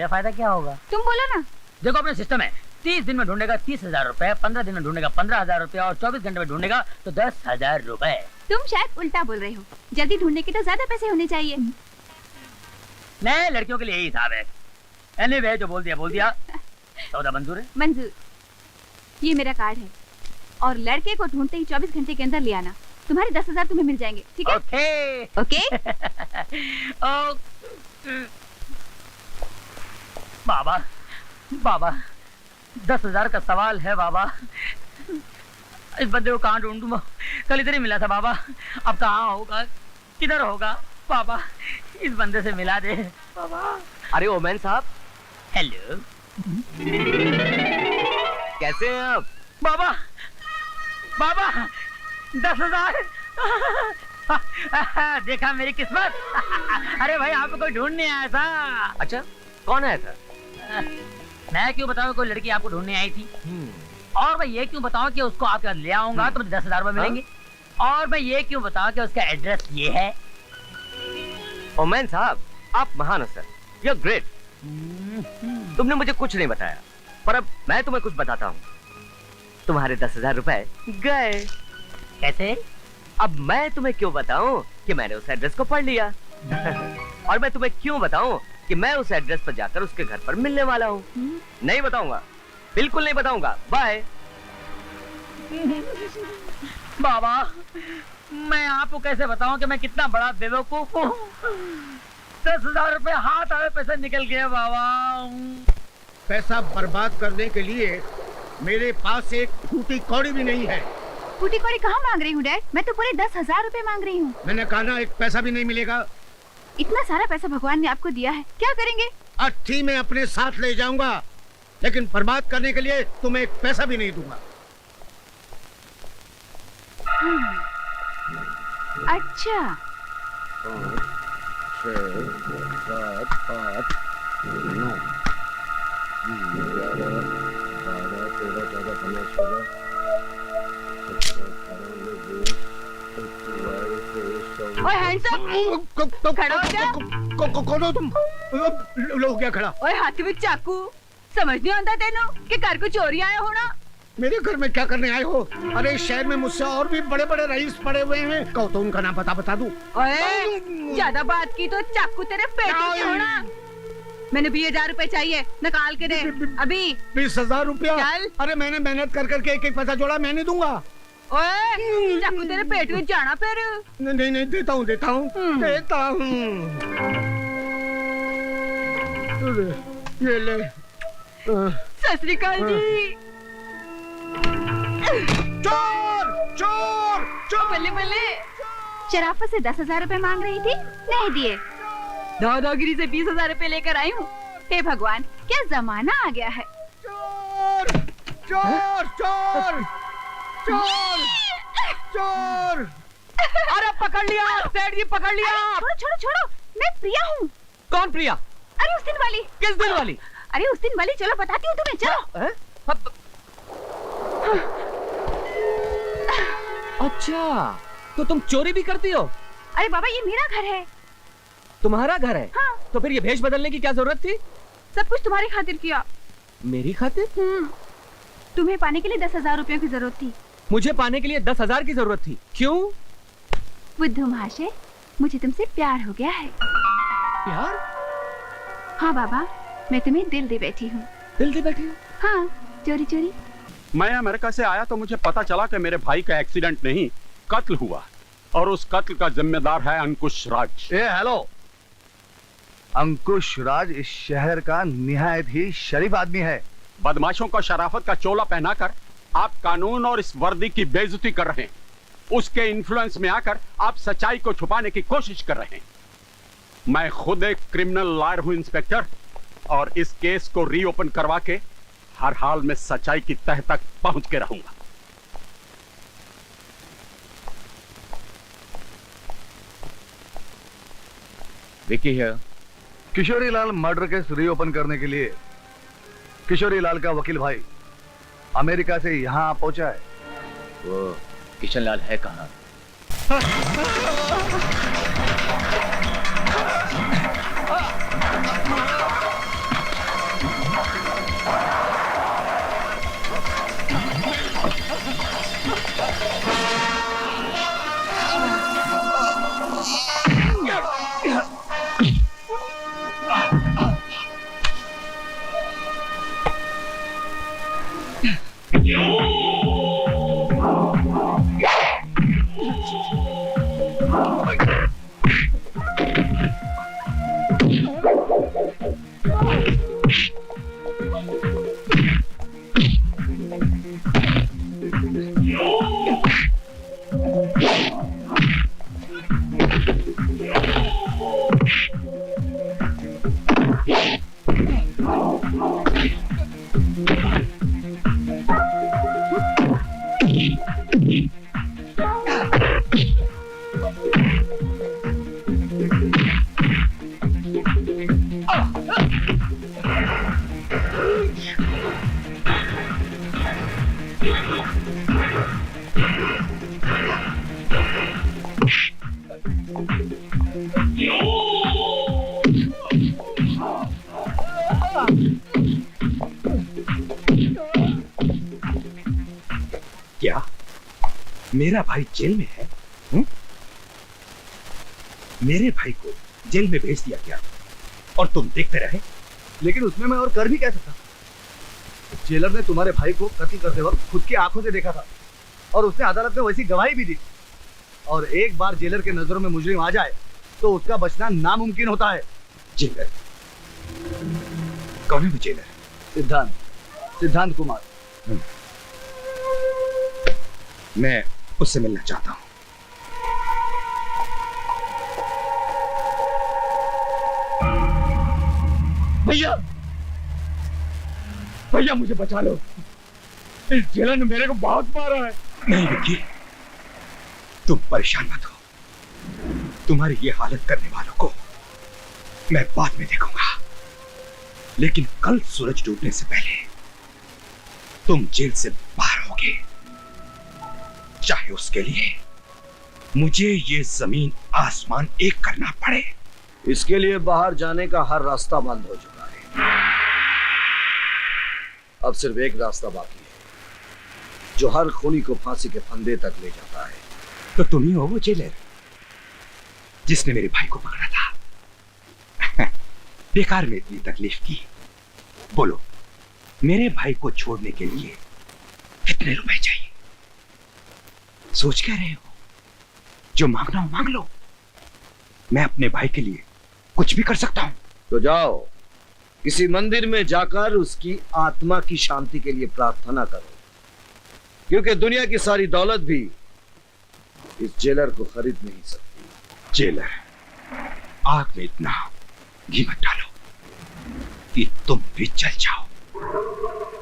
फायदा क्या होगा? तुम बोलो ना। देखो अपना सिस्टम है, 30 दिन में ढूंढेगा 30,000 रुपए, 15 दिन में ढूंढेगा 15,000 रुपए और 24 घंटे में ढूंढेगा तो 10,000 रुपए। तुम शायद उल्टा बोल रहे हो। जल्दी ढूंढने के तो ज्यादा पैसे होने चाहिए। नहीं, लड़कियों के लिए यही हिसाब है। एनीवे, जो बोल दिया। सौदा मंजूर है? मंजूर। ये मेरा कार्ड है। और लड़के को ढूंढते ही 24 घंटे के अंदर ले आना। तुम्हारे 10,000 तुम्हें मिल जाएंगे, ठीक है? Okay okay. बाबा बाबा 10,000 का सवाल है बाबा। इस बंदे को कहाँ ढूंढूं? कल इधर ही मिला था बाबा, अब कहाँ होगा, किधर होगा बाबा? इस बंदे से मिला दे बाबा। अरे ओमैन साहब, हेलो, कैसे हैं आप? बाबा बाबा 10,000 देखा मेरी किस्मत। अरे भाई आपको कोई ढूंढने आया था। अच्छा, कौन आया था? मैं क्यों बताऊं, कोई लड़की आपको ढूंढने आई थी। और मैं ये क्यों बताऊं कि उसको आपके ले आऊंगा तो मुझे 10,000 रुपए मिलेंगे। और मैं ये क्यों बताऊं कि उसका एड्रेस ये है। ओमैन साहब, आप महान हो सर, यू आर ग्रेट। तुमने मुझे कुछ नहीं बताया, पर अब मैं तुम्हें कुछ बताता हूँ। तुम्हारे 10,000 रुपए गए। कैसे? अब मैं तुम्हें क्यों बताऊं कि मैंने उस एड्रेस को पढ़ लिया। और मैं तुम्हें क्यों बताऊं कि मैं उस एड्रेस पर जाकर उसके घर पर मिलने वाला हूँ। नहीं बताऊंगा, बिल्कुल नहीं बताऊंगा। बाय। बाबा मैं आपको कैसे बताऊं कि मैं कितना बड़ा बेवकूफ हूँ। 10,000 रुपए हाथ आए, पैसे निकल गए बाबा। पैसा बर्बाद करने के लिए मेरे पास एक फूटी कौड़ी भी नहीं है। फूटी कौड़ी कहाँ मांग रही हूँ डैड? मैं तो पूरे 10,000 रुपए मांग रही हूँ। मैंने कहा ना, एक पैसा भी नहीं मिलेगा। इतना सारा पैसा भगवान ने आपको दिया है, क्या करेंगे? अट्ठी में अपने साथ ले जाऊंगा, लेकिन बर्बाद करने के लिए तुम्हें एक पैसा भी नहीं दूंगा। अच्छा 5, 6, 7, 8, 9, 10, 11, 12, 13, 14, 15, 16, 17, 18, 19, 20, 21, 22, 23, 24। ओए हैंड्स अप, खड़ा हो जा। कौन हो तुम? लो क्या खड़ा? ओए हाथ में चाकू, समझ नहीं आता तेनू कि घर को चोरी आया होना। मेरे घर में क्या करने आए हो? अरे शहर में मुझसे और भी बड़े बड़े रईस पड़े हुए हैं, कहो तो उनका नाम बता दूं। ओए ज्यादा बात की तो चाकू तेरे पेट में होना। मैंने 20,000 रुपए चाहिए, निकाल के दे अभी। 20,000 रुपया? चल। अरे मैंने मेहनत कर करके एक एक पैसा जोड़ा, मैं नहीं दूंगा। ओए चाकू तेरे पेट में जाना फिर। नहीं नहीं, देता हूँ देता हूँ। ये ले। सत श्री अकाल जी। चोर चोर चोर। बल्ले बल्ले, शराफत से 10,000 रुपए मांग रही थी, नहीं दिए। दादागिरी से 20,000 रुपए लेकर आई हूँ। हे भगवान, क्या जमाना आ गया है। चोर चोर चोर चोर चोर। अरे पकड़ लिया, सेठ जी पकड़ लिया। छोड़ो छोड़ो छोड़ो, मैं प्रिया हूँ। कौन प्रिया? अरे उस दिन वाली। किस दिन वाली? अरे उस दिन वाली, चलो बताती हूँ तुम्हें, चलो। अच्छा, तो तुम चोरी भी करती हो? अरे बाबा, ये मेरा घर है। तुम्हारा घर है? हाँ। तो फिर ये भेष बदलने की क्या जरूरत थी? सब कुछ तुम्हारी खातिर किया। मेरी खातिर? तुम्हें पाने के लिए 10,000 रुपयों की जरूरत थी। मुझे पाने के लिए 10,000 की जरूरत थी? क्यों? बुद्धू महाशय, मुझे तुमसे प्यार हो गया है। प्यार? हाँ बाबा, मैं तुम्हें दिल दे बैठी हूँ। दिल दे बैठी हूँ? हाँ, चोरी चोरी। मैं अमेरिका से आया तो मुझे पता चला कि मेरे भाई का एक्सीडेंट नहीं, कत्ल हुआ, और उस कत्ल का जिम्मेदार है अंकुश राज। हेलो, अंकुश राज इस शहर का निहायत ही शरीफ आदमी है। बदमाशों को शराफत का चोला पहनाकर आप कानून और इस वर्दी की बेइज्जती कर रहे हैं। उसके इन्फ्लुएंस में आकर आप सच्चाई को छुपाने की कोशिश कर रहे हैं। मैं खुद एक क्रिमिनल लॉयर हूं इंस्पेक्टर, और इस केस को रीओपन करवा के हर हाल में सच्चाई की तह तक पहुंच के रहूंगा। विकी है। Kishori Lal murder case reopen करने के लिए किशोरी लाल का वकील भाई अमेरिका से यहाँ पहुंचा है। वो किशन लाल है कहाँ? क्या मेरा भाई जेल में है? हुँ? मेरे भाई को जेल में भेज दिया गया और तुम देखते रहे? लेकिन उसमें मैं और कर भी क्या सकता? जेलर ने तुम्हारे भाई को कत्ल करते वक्त खुद की आंखों से देखा था और उसने अदालत में वैसी गवाही भी दी। और एक बार जेलर के नजरों में मुजरिम आ जाए तो उसका बचना नामुमकिन होता है। जेलर? कौन है वो जेलर? सिद्धांत कुमार। मैं उससे मिलना चाहता हूं। भैया भैया मुझे बचा लो, इस जेलर ने मेरे को बहुत मारा है। नहीं विक्की, तुम परेशान मत हो। तुम्हारी ये हालत करने वालों को मैं बाद में देखूंगा, लेकिन कल सूरज डूबने से पहले तुम जेल से बाहर होगे, चाहे उसके लिए मुझे ये जमीन आसमान एक करना पड़े। इसके लिए बाहर जाने का हर रास्ता बंद हो चुका है। अब सिर्फ एक रास्ता बाकी है जो हर खूनी को फांसी के फंदे तक ले जाता है। तो तुम ही हो वो जेलर जिसने मेरे भाई को पकड़ा था। बेकार में इतनी तकलीफ की। बोलो, मेरे भाई को छोड़ने के लिए कितने रुपए चाहिए? सोच क्या रहे हो? जो मांगना हो मांग लो। मैं अपने भाई के लिए कुछ भी कर सकता हूं। तो जाओ, किसी मंदिर में जाकर उसकी आत्मा की शांति के लिए प्रार्थना करो, क्योंकि दुनिया की सारी दौलत भी इस जेलर को खरीद नहीं सकती। जेलर, आग में इतना घी मत डालो कि तुम भी जल जाओ।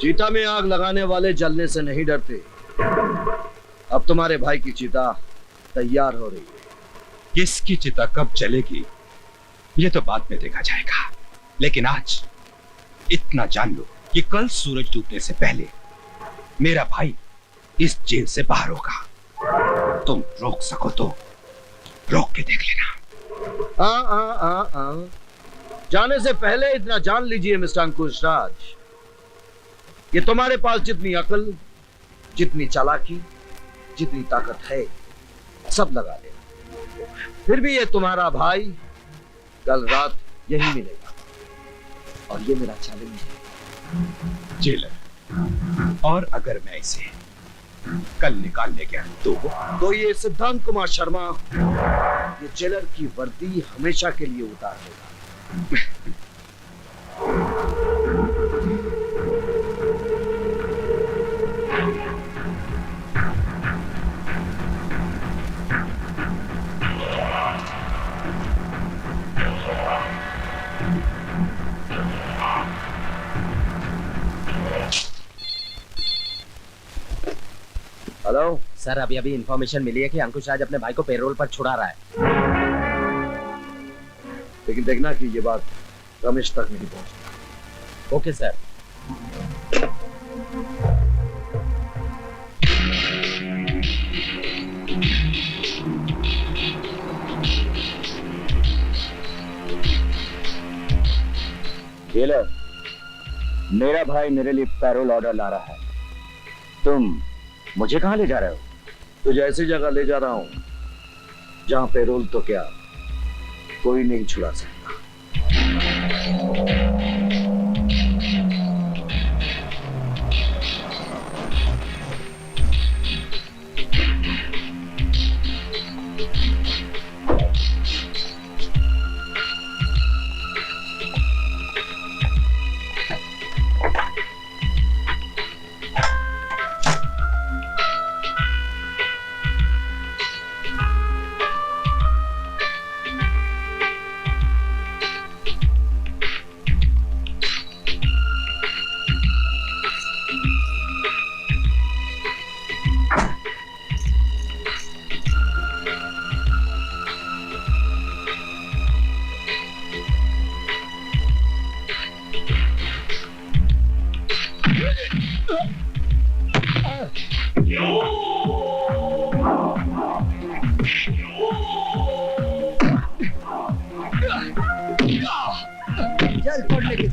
चीता में आग लगाने वाले जलने से नहीं डरते। अब तुम्हारे भाई की चिता तैयार हो रही है। किसकी चिता कब जलेगी ये तो बाद में देखा जाएगा, लेकिन आज इतना जान लो कि कल सूरज डूबने से पहले मेरा भाई इस जेल से बाहर होगा। तुम रोक सको तो रोक के देख लेना। जाने से पहले इतना जान लीजिए मिस्टर अंकुश राज, कि तुम्हारे पास जितनी अकल, जितनी चालाकी, जितनी ताकत है, सब लगा लेना, फिर भी ये तुम्हारा भाई कल रात यही मिलेगा। और ये मेरा चैलेंज है। जेलर, और अगर मैं इसे कल निकालने गया तो ये सिद्धांत कुमार शर्मा ये जेलर की वर्दी हमेशा के लिए उतार देगा। हेलो सर, अभी इंफॉर्मेशन मिली है कि अंकुश आज अपने भाई को पेरोल पर छुड़ा रहा है। लेकिन देखना कि ये बात रमेश तक नहीं पहुंचती। Okay sir. जेलर, मेरा भाई मेरे लिए पैरोल ऑर्डर ला रहा है। तुम मुझे कहां ले जा रहे हो? तुझे ऐसी जगह ले जा रहा हूं जहां पेरोल तो क्या कोई नहीं छुड़ा सकता।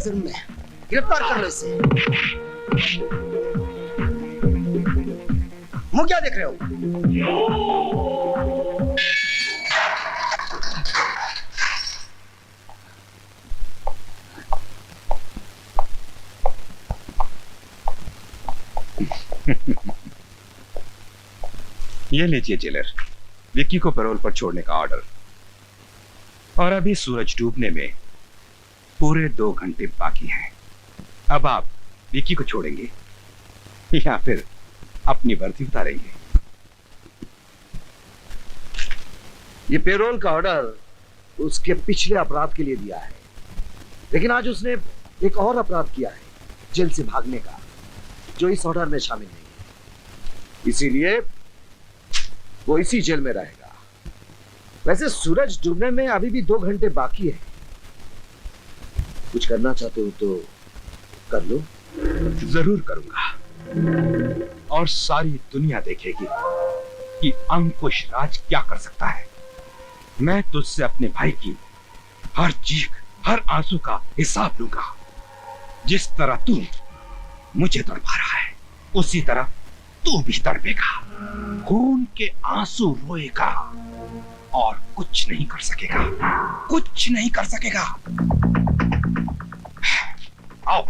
जुर्म में। गिरफ्तार कर लो इसे। मुंह क्या देख रहे हो? ये लीजिए जेलर, विक्की को पैरोल पर छोड़ने का ऑर्डर। और अभी सूरज डूबने में पूरे 2 घंटे बाकी हैं। अब आप विक्की को छोड़ेंगे या फिर अपनी वर्दी उतारेंगे? ये पेरोल का ऑर्डर उसके पिछले अपराध के लिए दिया है, लेकिन आज उसने एक और अपराध किया है, जेल से भागने का, जो इस ऑर्डर में शामिल नहीं है। इसीलिए वो इसी जेल में रहेगा। वैसे सूरज डूबने में अभी भी 2 घंटे बाकी है। कुछ करना चाहते हो तो कर लो। जरूर करूंगा, और सारी दुनिया देखेगी कि अंकुश राज क्या कर सकता है। मैं तुझसे अपने भाई की हर चीख, हर आंसू का हिसाब लूंगा। जिस तरह तू मुझे तड़पा रहा है, उसी तरह तू भी तड़पेगा, खून के आंसू रोएगा और कुछ नहीं कर सकेगा, कुछ नहीं कर सकेगा। आओ।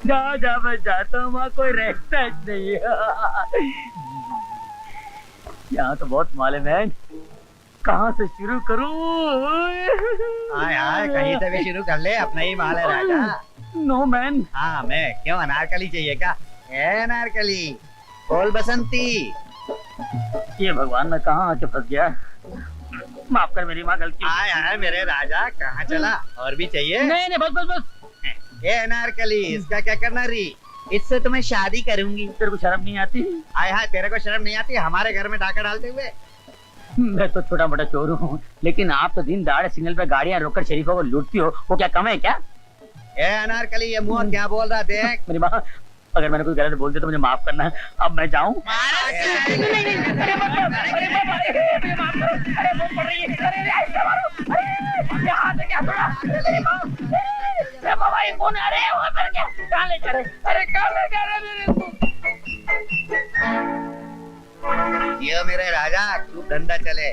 जा जा मैं जाता हूँ, वहाँ कोई रहता नहीं है। यहाँ तो बहुत माल है मैन, कहाँ से शुरू करूँ? आय आय, कहीं से भी शुरू कर ले, अपना ही माल है राजा। No man. हाँ मैं क्यों, अनारकली चाहिए क्या? ए अनारकली, बोल बसंती। ये भगवान मैं कहाँ आके फंस गया, माफ कर मेरी माँ, गलती। आय आय मेरे राजा, कहाँ चला? और भी चाहिए? नहीं नहीं, बस बस बस। ए अनारकली, इसका क्या करना री? इससे तुम्हें शादी करूंगी। तेरे को शर्म नहीं आती? आय हाय, तेरे को शर्म नहीं आती हमारे घर में डाका डालते हुए? मैं तो छोटा मोटा चोर हूँ, लेकिन आप तो दिन दहाड़े सिग्नल पे गाड़ियाँ रोककर शरीफों को लूटती हो, वो क्या कम है क्या? ए अनारकली, ये मुंह क्या बोल रहा देख। मेरी माँ, अगर मैंने कोई गलत बोल दिया तो मुझे माफ करना। अब मैं जाऊँ? ये मेरे राजा, खूब धंधा चले।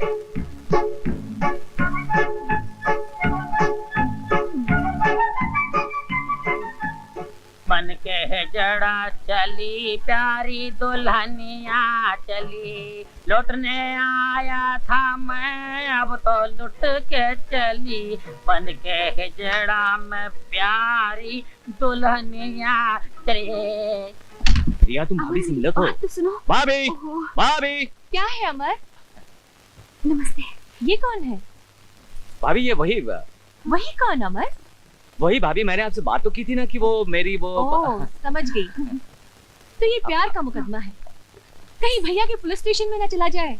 मन के है जड़ा चली प्यारी दुल्हनिया चली, लौटने आया था मैं अब तो लुट के चली। मन के है जड़ा में प्यारी दुल्हनिया चली। रिया तुम भाभी से मिलो तो सुनो। भाभी, भाभी। क्या है अमर? नमस्ते। ये कौन है? भाभी ये वही कौन अमर? वही भाभी, मैंने आपसे बात तो की थी ना कि वो मेरी वो। ओह, समझ गई। तो ये प्यार का मुकदमा है, कहीं भैया के पुलिस स्टेशन में ना चला जाए,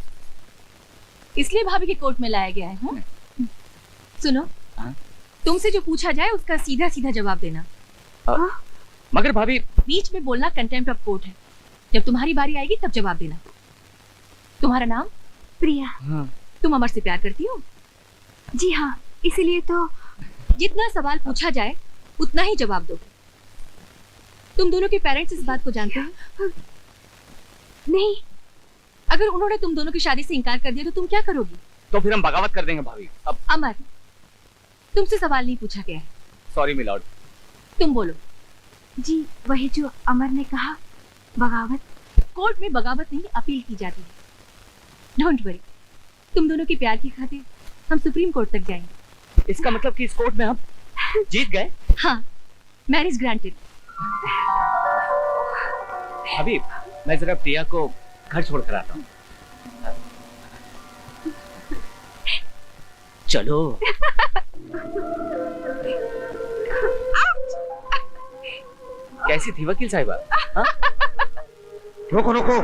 इसलिए भाभी के कोर्ट में लाया गया है। सुनो, तुमसे जो पूछा जाए उसका सीधा सीधा जवाब देना। मगर भाभी, बीच में बोलना कंटेम्प्ट ऑफ कोर्ट है। जब तुम्हारी बारी आएगी तब जवाब देना। तुम्हारा नाम? प्रिया। तुम अमर से प्यार करती हो? जी हाँ, इसीलिए तो जितना सवाल पूछा जाए उतना ही जवाब दो। तुम दोनों के पेरेंट्स इस बात को जानते हैं? नहीं। अगर उन्होंने तुम दोनों की शादी से इनकार कर दिया तो तुम क्या करोगी? तो फिर हम बगावत कर देंगे भाभी। अब अमर, तुमसे सवाल नहीं पूछा गया है। Sorry milord. तुम बोलो। जी वही जो अमर ने कहा, बगावत। कोर्ट में बगावत नहीं, अपील की जाती है। डोंट वरी, तुम दोनों के प्यार की खातिर हम सुप्रीम कोर्ट तक जाएंगे। इसका मतलब कि इस कोर्ट में हम जीत गए? हाँ, मैरिज ग्रांटेड। अभी मैं जरा प्रिया को घर छोड़ कर आता हूँ। चलो। कैसी थी वकील साहिबा? रोको रोको।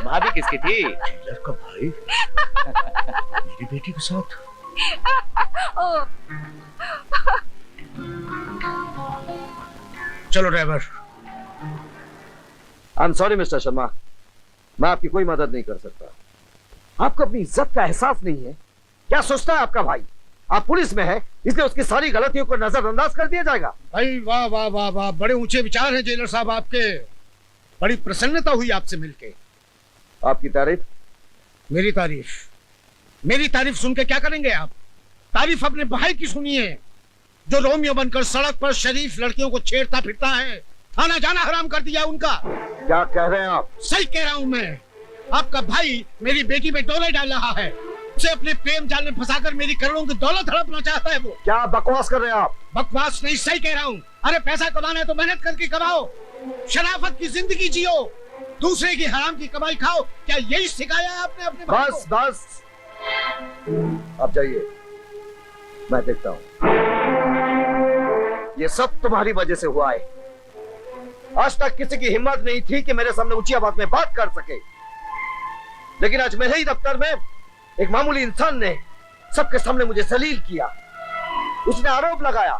भाभी किसकी थी? जेलर का भाई मेरी बेटी के साथ। चलो driver. I am sorry mister Sharma, मैं आपकी कोई मदद नहीं कर सकता। आपको अपनी इज्जत का एहसास नहीं है। क्या सोचता है आपका भाई? आप पुलिस में है इसलिए उसकी सारी गलतियों को नजरअंदाज कर दिया जाएगा? भाई वाह वाह वाह वाह, बड़े ऊंचे विचार हैं जेलर साहब आपके। बड़ी प्रसन्नता हुई आपसे मिलके। आपकी तारीफ? मेरी तारीफ सुन के क्या करेंगे आप? तारीफ अपने भाई की सुनिए, जो रोमियो बनकर सड़क पर शरीफ लड़कियों को छेड़ता फिरता है। आना जाना हराम कर दिया उनका। क्या कह रहे हैं आप? सही कह रहा हूं मैं। आपका भाई मेरी बेटी पे डोले डाल रहा है। उसे अपने प्रेम जाल में फंसाकर मेरी करोड़ों की दौलत हड़पना चाहता है वो। क्या बकवास कर रहे हैं आप? बकवास नहीं, सही कह रहा हूँ। अरे पैसा कमाना है तो मेहनत करके कमाओ, शराफत की जिंदगी जियो, दूसरे की हराम की कमाई खाओ। क्या यही सिखाया है आपने अपने भाई को? बस आप जाइए, मैं देखता हूं। ये सब तुम्हारी वजह से हुआ है। आज तक किसी की हिम्मत नहीं थी कि मेरे सामने ऊंची आवाज में बात कर सके, लेकिन आज मेरे ही दफ्तर में एक मामूली इंसान ने सबके सामने मुझे जलील किया। उसने आरोप लगाया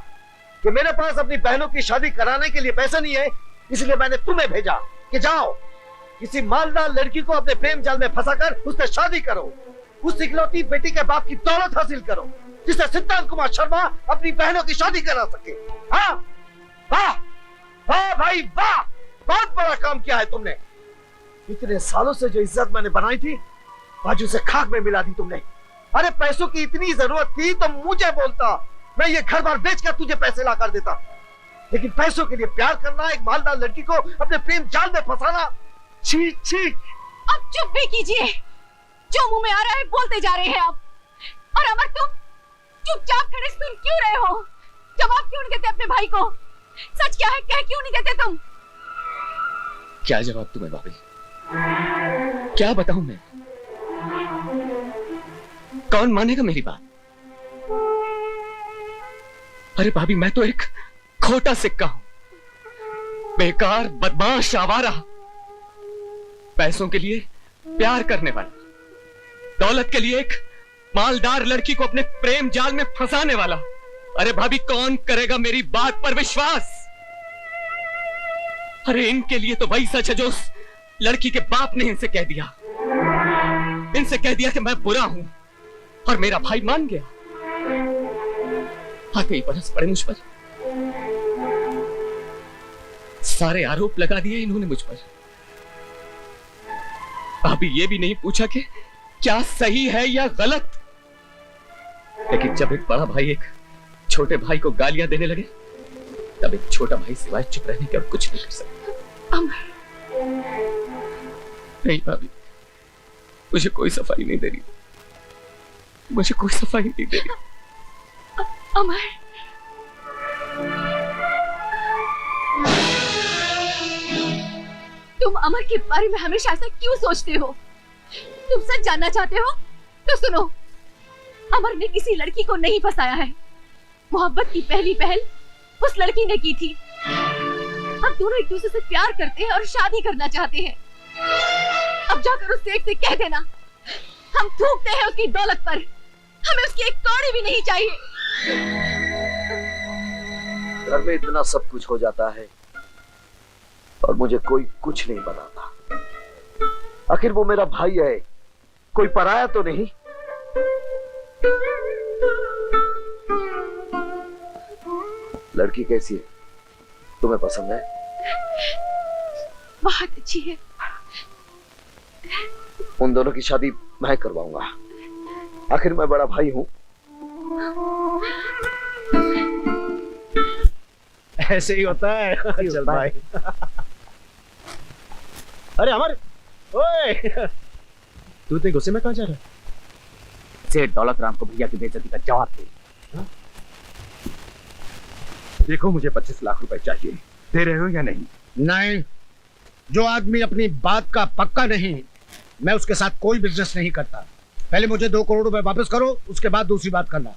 कि मेरे पास अपनी बहनों की शादी कराने के लिए पैसा नहीं है, इसलिए मैंने तुम्हें भेजा कि जाओ किसी मालदार लड़की को अपने प्रेम जाल में फंसाकर उससे शादी करो, उस इकलौती बेटी के बाप की दौलत हासिल करो, जिससे सिद्धांत कुमार शर्मा अपनी बहनों की शादी करा सके। हाँ वाह वाह भाई वाह, बहुत बड़ा काम किया है तुमने। इतने सालों से जो इज्जत मैंने बनाई थी आज उसे खाक में मिला दी तुमने। अरे पैसों की इतनी जरूरत थी तो मुझे बोलता, मैं ये घर बार बेचकर तुझे पैसे ला कर देता, लेकिन पैसों के लिए प्यार करना, एक मालदार लड़की को अपने प्रेम जाल में फंसाना, छी छी। अब चुप भी कीजिए, जो मुंह में आ रहा है बोलते जा रहे हैं आप। और अमर, तुम चुपचाप खड़े सुन क्यों रहे हो? जवाब क्यों नहीं देते अपने भाई को? सच क्या है कह क्यों नहीं देते तुम? क्या जवाब तुम्हें भाभी? क्या बताऊं मैं? कौन मानेगा मेरी बात? अरे भाभी, मैं तो एक खोटा सिक्का हूं, बेकार, बदमाश, आवारा, पैसों के लिए प्यार करने वाला, दौलत के लिए एक मालदार लड़की को अपने प्रेम जाल में फंसाने वाला। अरे भाभी, कौन करेगा मेरी बात पर विश्वास? अरे इनके लिए तो वही सच है जो उस लड़की के बाप ने इनसे कह दिया। इनसे कह दिया कि मैं बुरा हूं, और मेरा भाई मान गया। आते ही बरस पड़े मुझ पर, सारे आरोप लगा दिए इन्होंने मुझ पर। अभी ये भी नहीं पूछा कि क्या सही है या गलत। लेकिन जब एक बड़ा भाई एक छोटे भाई को गालियां देने लगे, तब एक छोटा भाई सिवाय चुप रहने के और कुछ नहीं कर सकता। नहीं भाभी, मुझे कोई सफाई नहीं दे रही, मुझे कोई सफाई नहीं दे रही। अमर, तुम अमर के बारे में हमेशा ऐसा क्यों सोचते हो? तुम सच जानना चाहते हो तो सुनो, अमर ने किसी लड़की को नहीं फंसाया है। मोहब्बत की पहली पहल उस लड़की ने की थी। अब दोनों एक दूसरे से प्यार करते हैं और शादी करना चाहते हैं। अब जाकर उस सेठ से कह देना, हम थूकते हैं उसकी दौलत पर, हमें उसकी एक कौड़ी भी नहीं चाहिए। घर में इतना सब कुछ हो जाता है और मुझे कोई कुछ नहीं बनाता। आखिर वो मेरा भाई है, कोई पराया तो नहीं। लड़की कैसी है? तुम्हें पसंद है? बहुत अच्छी है। उन दोनों की शादी मैं करवाऊंगा, आखिर मैं बड़ा भाई हूं। ऐसे ही होता है। चल भाई। अरे अमर, ओए, तू इतने गुस्से में कहां जा रहा है? सेठ दौलत राम को भैया की बेइज्जती का जवाब दे। देखो, मुझे 25 लाख रुपए चाहिए, दे रहे हो या नहीं? नहीं, जो आदमी अपनी बात का पक्का नहीं, मैं उसके साथ कोई बिजनेस नहीं करता। पहले मुझे 2 करोड़ रुपए वापस करो, उसके बाद दूसरी बात करना।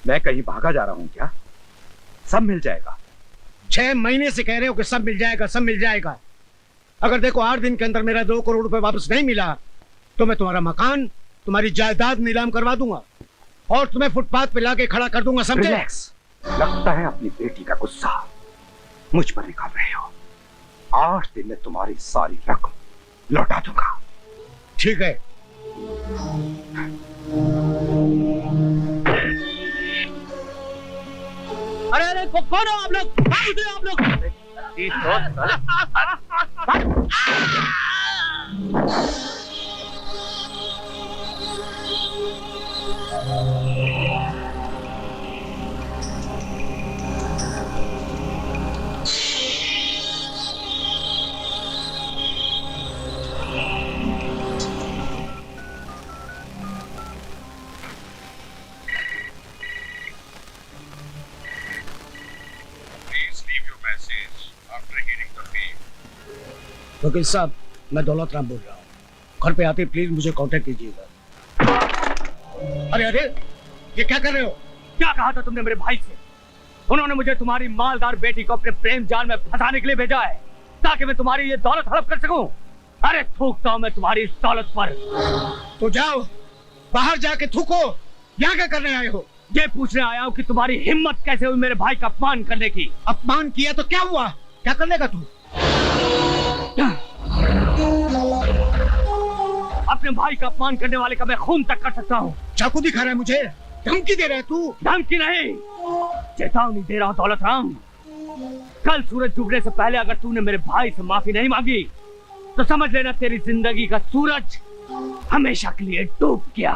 मैं कहीं भागा जा रहा हूं क्या? सब मिल जाएगा। 6 महीने से कह रहे हो कि सब मिल जाएगा, सब मिल जाएगा। अगर देखो 8 दिन के अंदर मेरा 2 करोड़ रुपए वापस नहीं मिला तो मैं तुम्हारा मकान, तुम्हारी जायदाद नीलाम करवा दूंगा और तुम्हें फुटपाथ पे लाके खड़ा कर दूंगा, समझे? रिलैक्स। लगता है अपनी बेटी का गुस्सा मुझ पर निकाल रहे हो। 8 दिन में तुम्हारी सारी रकम लौटा दूंगा। ठीक है। अरे कौन हो आप लोग? कहाँ उतरे आप लोग? वकील साहब, मैं दौलत राम बोल रहा हूँ। घर पे आते प्लीज मुझे कांटेक्ट कीजिएगा। अरे अरे, ये क्या कर रहे हो? क्या कहा था तुमने मेरे भाई से? उन्होंने मुझे तुम्हारी मालदार बेटी को अपने प्रेम जाल में फंसाने के लिए भेजा है ताकि मैं तुम्हारी ये दौलत हड़प कर सकूं। अरे थूकता हूं मैं तुम्हारी इस दौलत पर। तो जाओ, बाहर जाके थूको। यहाँ क्या करने आए हो? ये पूछने आया हूँ कि तुम्हारी हिम्मत कैसे हुई मेरे भाई का अपमान करने की। अपमान किया तो क्या हुआ? क्या कर लेगा तू? अपने भाई का अपमान करने वाले का मैं खून तक कर सकता हूँ। चाकू दिखा रहा है मुझे? धमकी दे रहा है तू? धमकी नहीं, चेतावनी दे रहा हूँ दौलत राम। कल सूरज डूबने से पहले अगर तूने मेरे भाई से माफी नहीं मांगी तो समझ लेना तेरी जिंदगी का सूरज हमेशा के लिए डूब गया।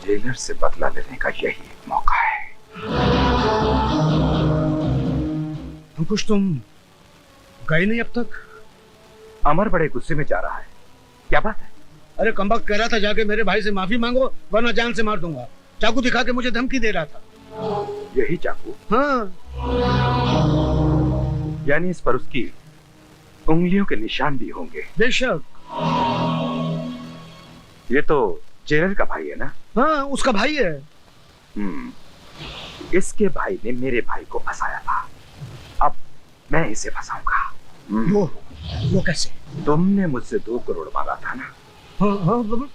जेलर से बदला लेने का यही एक मौका है। अंकुश, तुम गए नहीं अब तक? अमर बड़े गुस्से में जा रहा है। क्या बात है? अरे कमबख्त कह रहा था जाके मेरे भाई से माफी मांगो वरना जान से मार दूंगा। चाकू दिखा के मुझे धमकी दे रहा था। यही चाकू? हाँ। यानी इस पर उसकी उंगलियों के निशान भी होंगे। बेशक। ये तो जेलर का भाई है ना? हाँ, उसका भाई है। इसके भाई ने मेरे भाई को फंसाया था, अब मैं इसे फंसाऊंगा। वो कैसे? तुमने मुझसे 2 करोड़ मांगा था ना? हाँ,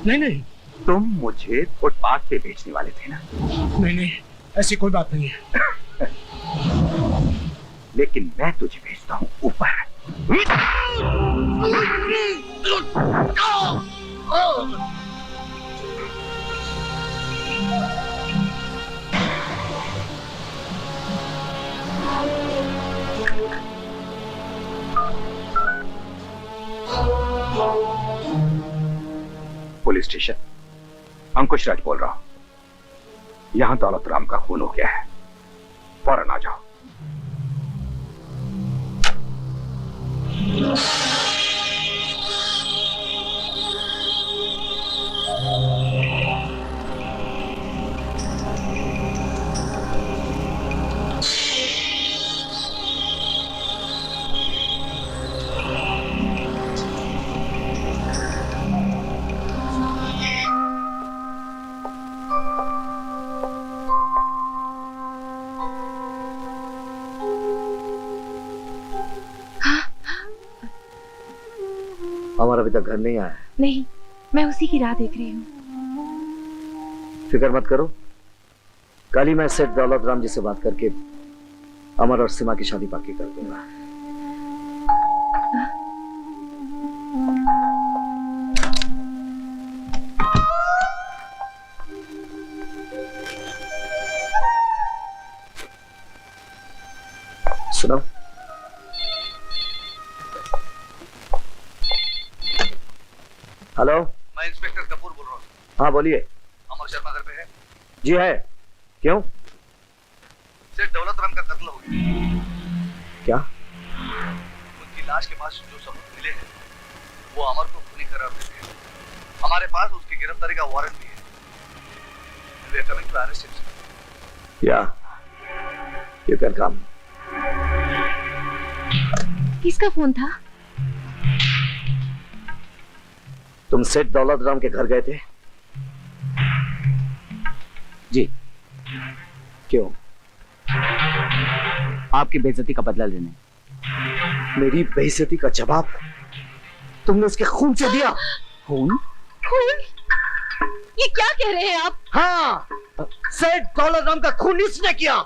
नहीं नहीं, तुम मुझे फुटपाथ पे बेचने वाले थे ना? नहीं नहीं, ऐसी कोई बात नहीं है। लेकिन मैं तुझे भेजता हूँ ऊपर। Police station. अंकुश राज बोल रहा हूं। यहां दौलत राम का खून हो गया है, फौरन आ जाओ। अमर अभी तक घर नहीं आया है? नहीं, मैं उसी की राह देख रही हूँ। फिक्र मत करो, कल ही मैं सेठ दौलत राम जी से बात करके अमर और सीमा की शादी पक्की कर दूंगा। सुनो, हेलो, मैं इंस्पेक्टर कपूर बोल रहा हूँ। हाँ बोलिए। अमर शर्मा घर पे है? जी है। क्यों? सेठ दौलत राम का कत्ल हो गया। क्या? उनकी लाश के पास जो सबूत मिले हैं वो अमर को खूनी करार देते हैं। हमारे पास उसकी गिरफ्तारी का वारंट भी है। We are coming to arrest him. Yeah, you can come. किसका फोन था? तुम सेठ दौलत राम के घर गए थे? जी। क्यों? आपकी बेइज्जती का बदला लेने। मेरी बेइज्जती का जवाब तुमने उसके खून से दिया? खून? खून? ये क्या कह रहे हैं आप? हाँ, सेठ दौलत राम का खून इसने किया।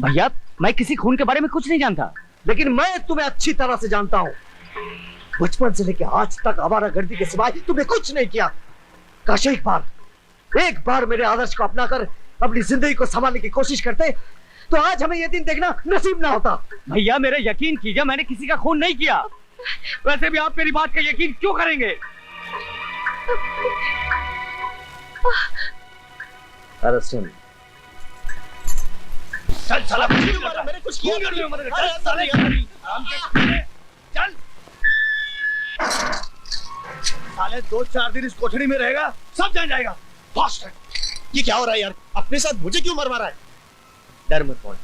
भैया, मैं किसी खून के बारे में कुछ नहीं जानता। लेकिन मैं तुम्हें अच्छी तरह से जानता हूँ। बचपन से लेकर आज तक आवारागर्दी के सिवाय तुमने कुछ नहीं किया। काश एक बार मेरे आदर्श को अपनाकर अपनी जिंदगी को संभालने की कोशिश करते तो आज हमें यह दिन देखना नसीब ना होता। भैया, मेरा यकीन कीजिए, मैंने किसी का खून नहीं किया। वैसे भी आप मेरी बात का यकीन क्यों करेंगे? Arrest him. चल साला, मैंने कुछ किया नहीं। चल साले, चल साले 2-4 दिन इस कोठरी में रहेगा, सब जान जाएगा। फास्ट। ये क्या हो रहा है यार? अपने साथ मुझे क्यों मर मारा है? डर मत पौन,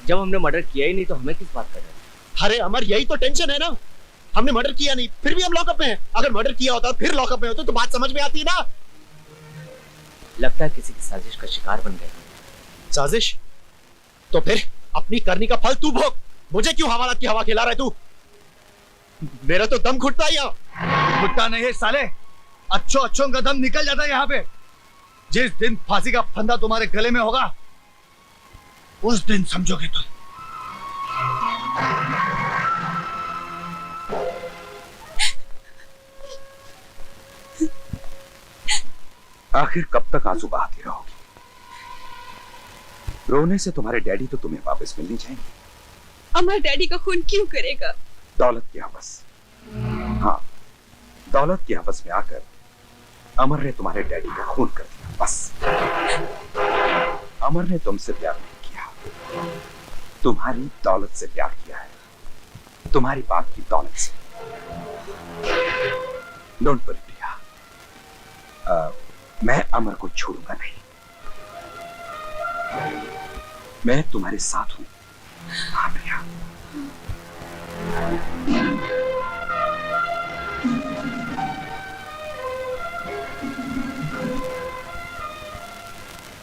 जब हमने मर्डर किया ही नहीं तो हमें किस बात का डर? अरे अमर, यही तो टेंशन है ना। हमने मर्डर किया नहीं, फिर भी हम लॉकअप में हैं। अगर मर्डर किया होता फिर लॉकअप में होते तो बात समझ में आती ना। लगता है किसी की साजिश का शिकार बन गए। साजिश? तो फिर अपनी करनी का फल तू भोग। मुझे क्यों हवालात की हवा खिला रहा है तू? मेरा तो दम घुटता है यहाँ। घुटता नहीं है साले, अच्छों का दम निकल जाता है यहाँ पे। जिस दिन फांसी का फंदा तुम्हारे गले में होगा उस दिन समझोगे तुम। आखिर कब तक आंसू बहाती रहोगी? रोने से तुम्हारे डैडी तो तुम्हें वापस मिल नहीं जाएंगे। अमर डैडी का खून क्यों करेगा? दौलत की हवस। हाँ, दौलत की हवस में आकर अमर ने तुम्हारे डैडी का खून कर दिया। बस। अमर ने तुमसे प्यार नहीं किया, तुम्हारी दौलत से प्यार किया है, तुम्हारी बाप की दौलत से। डोंट वरी प्रिया, मैं अमर को छोड़ूंगा नहीं। मैं तुम्हारे साथ हूं। हाँ प्रिया।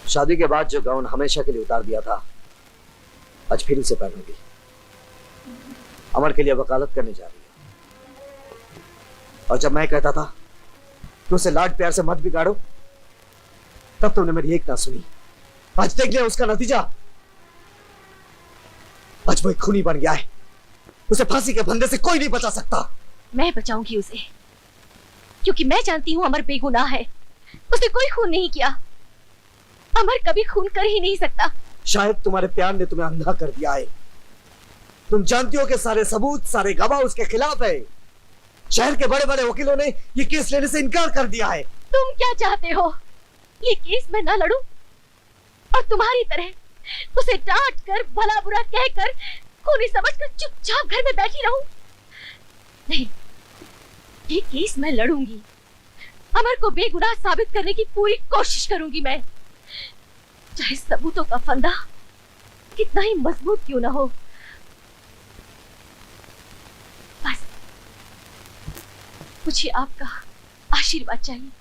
शादी के बाद जो गाउन हमेशा के लिए उतार दिया था, आज फिर उसे पहनूंगी। अमर के लिए वकालत करने जा रही है। और जब मैं कहता था कि उसे लाड प्यार से मत बिगाड़ो, तब तुमने मेरी एक ना सुनी। आज देख लिया उसका नतीजा। आज वो एक खूनी बन गया है। उसे फांसी के फंदे से कोई नहीं बचा सकता। मैं बचाऊंगी उसे, क्योंकि मैं जानती हूँ अमर बेगुनाह है। उसने कोई खून नहीं किया। अमर कभी खून कर ही नहीं सकता। शायद तुम्हारे प्यार ने तुम्हें अंधा कर दिया है। तुम जानती हो कि सारे सबूत, सारे गवाह उसके खिलाफ है। शहर के बड़े बड़े वकीलों ने ये केस लेने से इनकार कर दिया है। तुम क्या चाहते हो? ये केस मैं ना लड़ूं और तुम्हारी तरह उसे डांट कर, भला बुरा कहकर, खूनी समझकर चुपचाप घर में बैठी रहूं? नहीं, ये केस मैं लड़ूंगी। अमर को बेगुनाह साबित करने की पूरी कोशिश करूंगी मैं, चाहे सबूतों का फंदा कितना ही मजबूत क्यों ना हो। बस मुझे आपका आशीर्वाद चाहिए।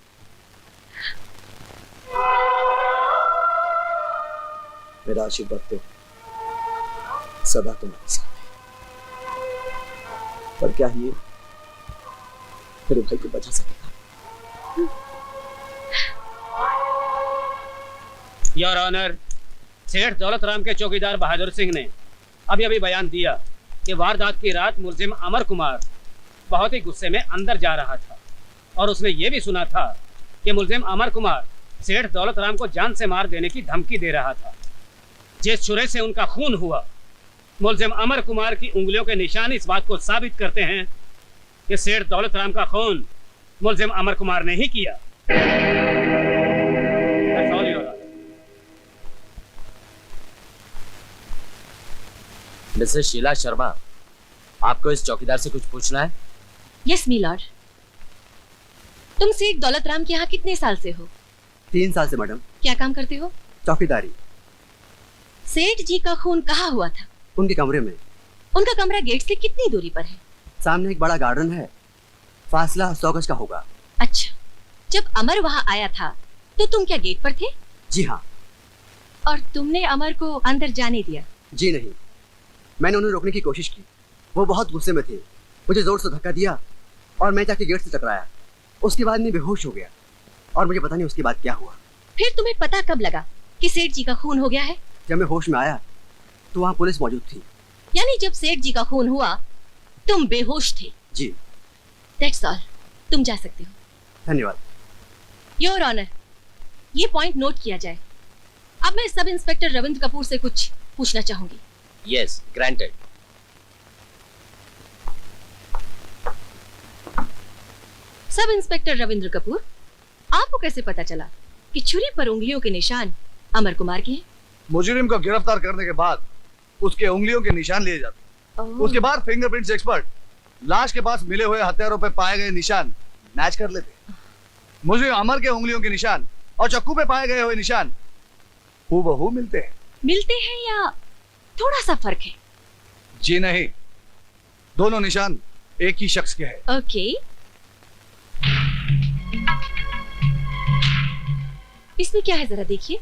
मेरा आशीर्वाद तो सदा तुम्हारे साथ है, पर क्या ये मेरे भाई को बचा सकेगा? योर ऑनर, सेठ दौलत राम के चौकीदार बहादुर सिंह ने अभी अभी बयान दिया कि वारदात की रात मुलजिम अमर कुमार बहुत ही गुस्से में अंदर जा रहा था और उसने ये भी सुना था कि मुलजिम अमर कुमार सेठ दौलत राम को जान से मार देने की धमकी दे रहा था। जिस छुरे से उनका खून हुआ, मुलजिम अमर कुमार की उंगलियों के निशान इस बात को साबित करते हैं कि सेठ दौलत राम का खून मुलजिम अमर कुमार ने ही किया। मिसेस शीला शर्मा, आपको इस चौकीदार से कुछ पूछना है? यस मी लॉर्ड। तुम सेठ दौलत राम के यहाँ कितने साल से हो? 3 साल से मैडम। क्या काम करते हो? चौकीदारी। सेठ जी का खून कहाँ हुआ था? उनके कमरे में। उनका कमरा गेट से कितनी दूरी पर है? सामने एक बड़ा गार्डन है, फासला 100 गज का होगा। अच्छा, जब अमर वहाँ आया था तो तुम क्या गेट पर थे? जी हाँ। और तुमने अमर को अंदर जाने दिया? जी नहीं, मैंने उन्हें रोकने की कोशिश की। वो बहुत गुस्से में थे, मुझे जोर से धक्का दिया और मैं जाके गेट से टकराया। उसके बाद मैं बेहोश हो गया और मुझे पता नहीं उसके बाद क्या हुआ। फिर तुम्हें पता कब लगा कि सेठ जी का खून हो गया है? जब मैं होश में आया तो वहाँ पुलिस मौजूद थी। यानी जब सेठ जी का खून हुआ तुम बेहोश थे? जी। दैट्स ऑल, तुम जा सकते हो। धन्यवाद। योर ऑनर, ये पॉइंट नोट किया जाए। अब मैं सब इंस्पेक्टर रविंद्र कपूर से कुछ पूछना चाहूंगी। Yes, granted. Sub inspector Ravindra Kapoor, आपको कैसे पता चला कि छुरी पर उंगलियों के निशान अमर कुमार के हैं? मुजरिम को गिरफ्तार करने के बाद उसके उंगलियों के निशान लिए जाते। उसके बाद फिंगरप्रिंट्स एक्सपर्ट लाश के पास मिले हुए हथियारों पर पाए गए निशान मैच कर लेते। मुजरिम अमर के उंगलियों के निशान और चाकू पे पाए गए हुए निशान हूबहू मिलते हैं। मिलते हैं या थोड़ा सा फर्क है? जी नहीं, दोनों निशान एक ही शख्स के हैं। ओके। इसमें क्या है जरा देखिए।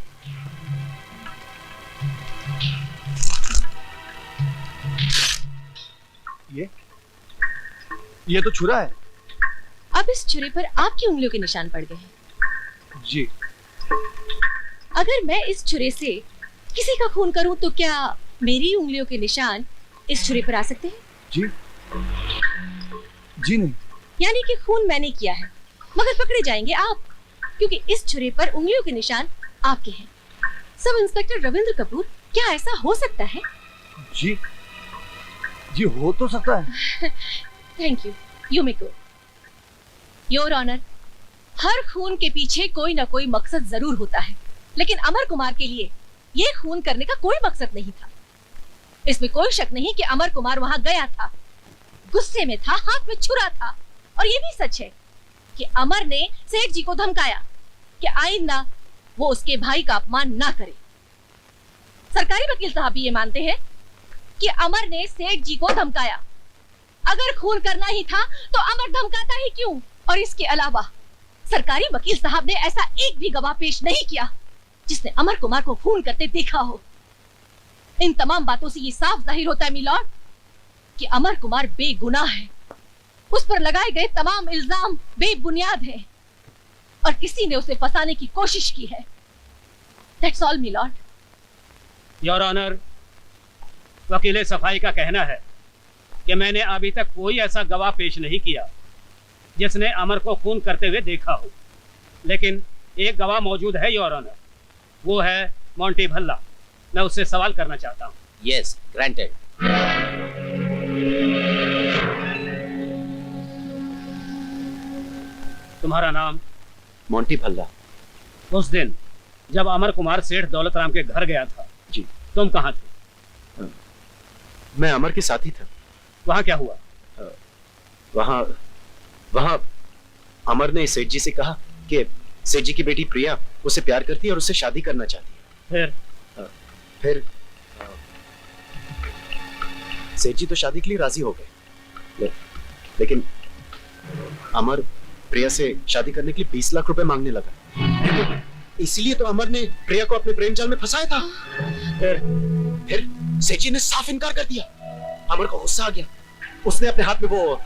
ये तो छुरा है। अब इस छुरे पर आपकी उंगलियों के निशान पड़ गए हैं। जी। अगर मैं इस छुरे से किसी का खून करूं तो क्या मेरी उंगलियों के निशान इस छुरे पर आ सकते हैं? जी। जी नहीं। यानी कि खून मैंने किया है मगर पकड़े जाएंगे आप, क्योंकि इस छुरे पर उंगलियों के निशान आपके हैं। सब इंस्पेक्टर रविंद्र कपूर, क्या ऐसा हो सकता है? जी जी हो तो सकता है। Thank you, you may go. Your honour, हर खून के पीछे कोई ना कोई मकसद जरूर होता है, लेकिन अमर कुमार के लिए ये खून करने का कोई मकसद नहीं था। इसमें कोई शक नहीं कि अमर कुमार वहां गया था, गुस्से में था, हाथ में छुरा था। और ये भी सच है कि अमर ने सेठ जी को धमकाया कि आइंदा वो उसके भाई का अपमान ना करे। सरकारी वकील साहब भी ये मानते हैं कि अमर ने सेठ जी को धमकाया। अगर खून करना ही था तो अमर धमकाता ही क्यों? और इसके अलावा सरकारी वकील साहब ने ऐसा एक भी गवाह पेश नहीं किया जिसने अमर कुमार को खून करते देखा हो। इन तमाम बातों से ये साफ जाहिर होता है मिलॉर्ड कि अमर कुमार बेगुनाह है। उस पर लगाए गए तमाम इल्जाम बेबुनियाद हैं और किसी ने उसे फंसाने की कोशिश की है। That's all milord. Your honour, वकील सफाई का कहना है कि मैंने अभी तक कोई ऐसा गवाह पेश नहीं किया जिसने अमर को खून करते हुए देखा हो, लेकिन एक गवाह मौजूद है योर ऑनर, वो है मोंटी भल्ला। मैं उससे सवाल करना चाहता हूँ। Yes, granted. तुम्हारा नाम? मोंटी भल्ला। उस दिन जब अमर कुमार सेठ दौलत राम के घर गया था, जी, तुम कहाँ थे? मैं अमर के साथ ही था। वहाँ क्या हुआ? वहाँ अमर ने सेठ जी से कहा कि सेठ जी की बेटी प्रिया उसे प्यार करती है और उससे शादी करना चाहती है। फिर सेठ जी तो शादी के लिए राजी हो गए, लेकिन अमर प्रिया से शादी करने के लिए 20 लाख रुपए मांगने लगा। इसलिए तो अमर ने प्रिया को अपने प्रेम जाल में फंसाया था। फिर सेठ जी ने साफ इनकार कर दिया। अमर को गुस्सा आ गया, उसने अपने हाथ में वो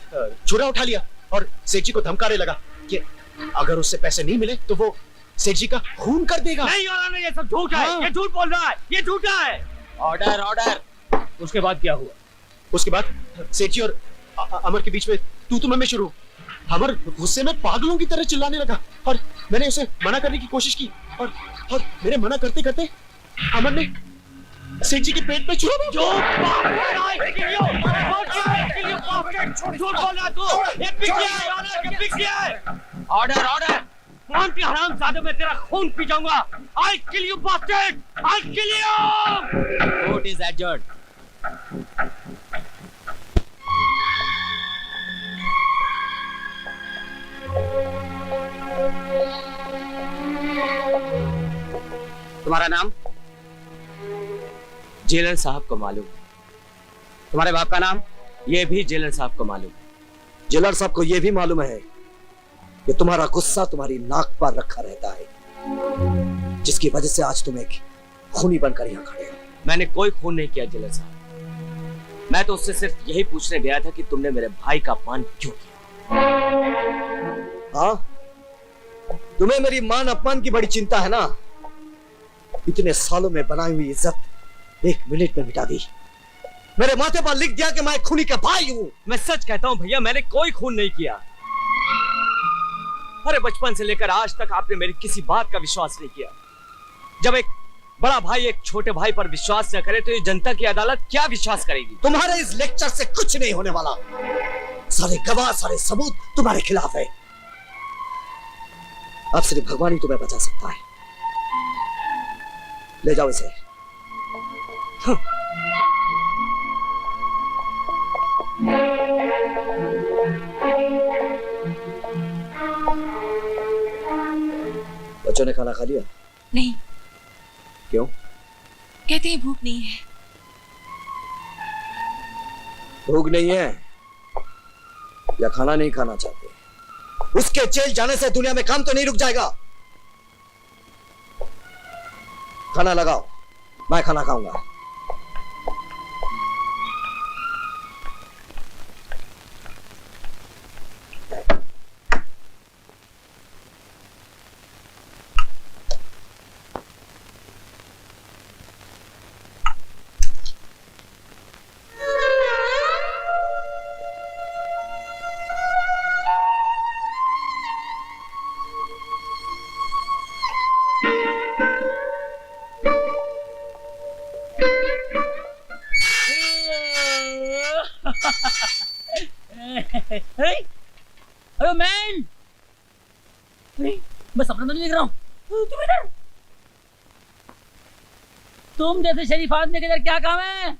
छुरा उठा लिया और सेठ जी को धमकाने लगा कि अगर उससे पैसे नहीं मिले तो वो सेठ जी का खून कर देगा। नहीं योर, ये सब झूठ है। ये झूठ बोल रहा है, ये झूठा है। Order, order. उसके बाद क्या हुआ? उसके बाद सेठ जी और अमर के बीच में तू मैं शुरू। अमर गुस्से में पागलों की तरह चिल्लाने लगा और मैंने उसे मना करने की कोशिश की और मेरे मना करते करते अमर ने सेठ जी के पेट पे छुरा ऑर्डर, ऑर्डर। कौन की हरामजादे में तेरा खून पी जाऊंगा। I kill you bastard, I kill you. Court is adjourned. तुम्हारा नाम? जेलर साहब को मालूम। तुम्हारे बाप का नाम? ये भी जेलर साहब को मालूम है। जेलर साहब को यह भी मालूम है कि तुम्हारा गुस्सा तुम्हारी नाक पर रखा रहता है, जिसकी वजह से आज तुम एक खूनी बनकर यहाँ खड़े हो। मैंने कोई खून नहीं किया जेलर साहब। मैं तो उससे सिर्फ यही पूछने गया था कि तुमने मेरे भाई का अपमान क्यों किया। हाँ, तुम्हें मेरी मान अपमान की बड़ी चिंता है ना? इतने सालों में बनाई हुई इज्जत 1 मिनट में मिटा दी। मेरे माथे पर लिख दिया कि मैं खूनी का भाई हूं। मैं सच कहता हूं भैया, मैंने कोई खून नहीं किया। अरे बचपन से लेकर आज तक आपने मेरी किसी बात का विश्वास नहीं किया। जब एक बड़ा भाई एक छोटे भाई पर विश्वास न करे तो ये जनता की अदालत क्या विश्वास करेगी? तुम्हारे इस लेक्चर से कुछ नहीं होने वाला। सारे गवाह, सारे सबूत तुम्हारे खिलाफ है। अब सिर्फ भगवान ही तुम्हें बचा सकता है। ले जाओ इसे। बच्चों ने खाना खा लिया? नहीं। क्यों? कहते हैं भूख नहीं है। भूख नहीं है या खाना नहीं खाना चाहते? उसके जेल जाने से दुनिया में काम तो नहीं रुक जाएगा। खाना लगाओ, मैं खाना खाऊंगा। अरे मैन, मैं सपना तो नहीं देख रहा हूँ। तुम इधर, तुम जैसे शरीफ आदमी के इधर क्या काम है?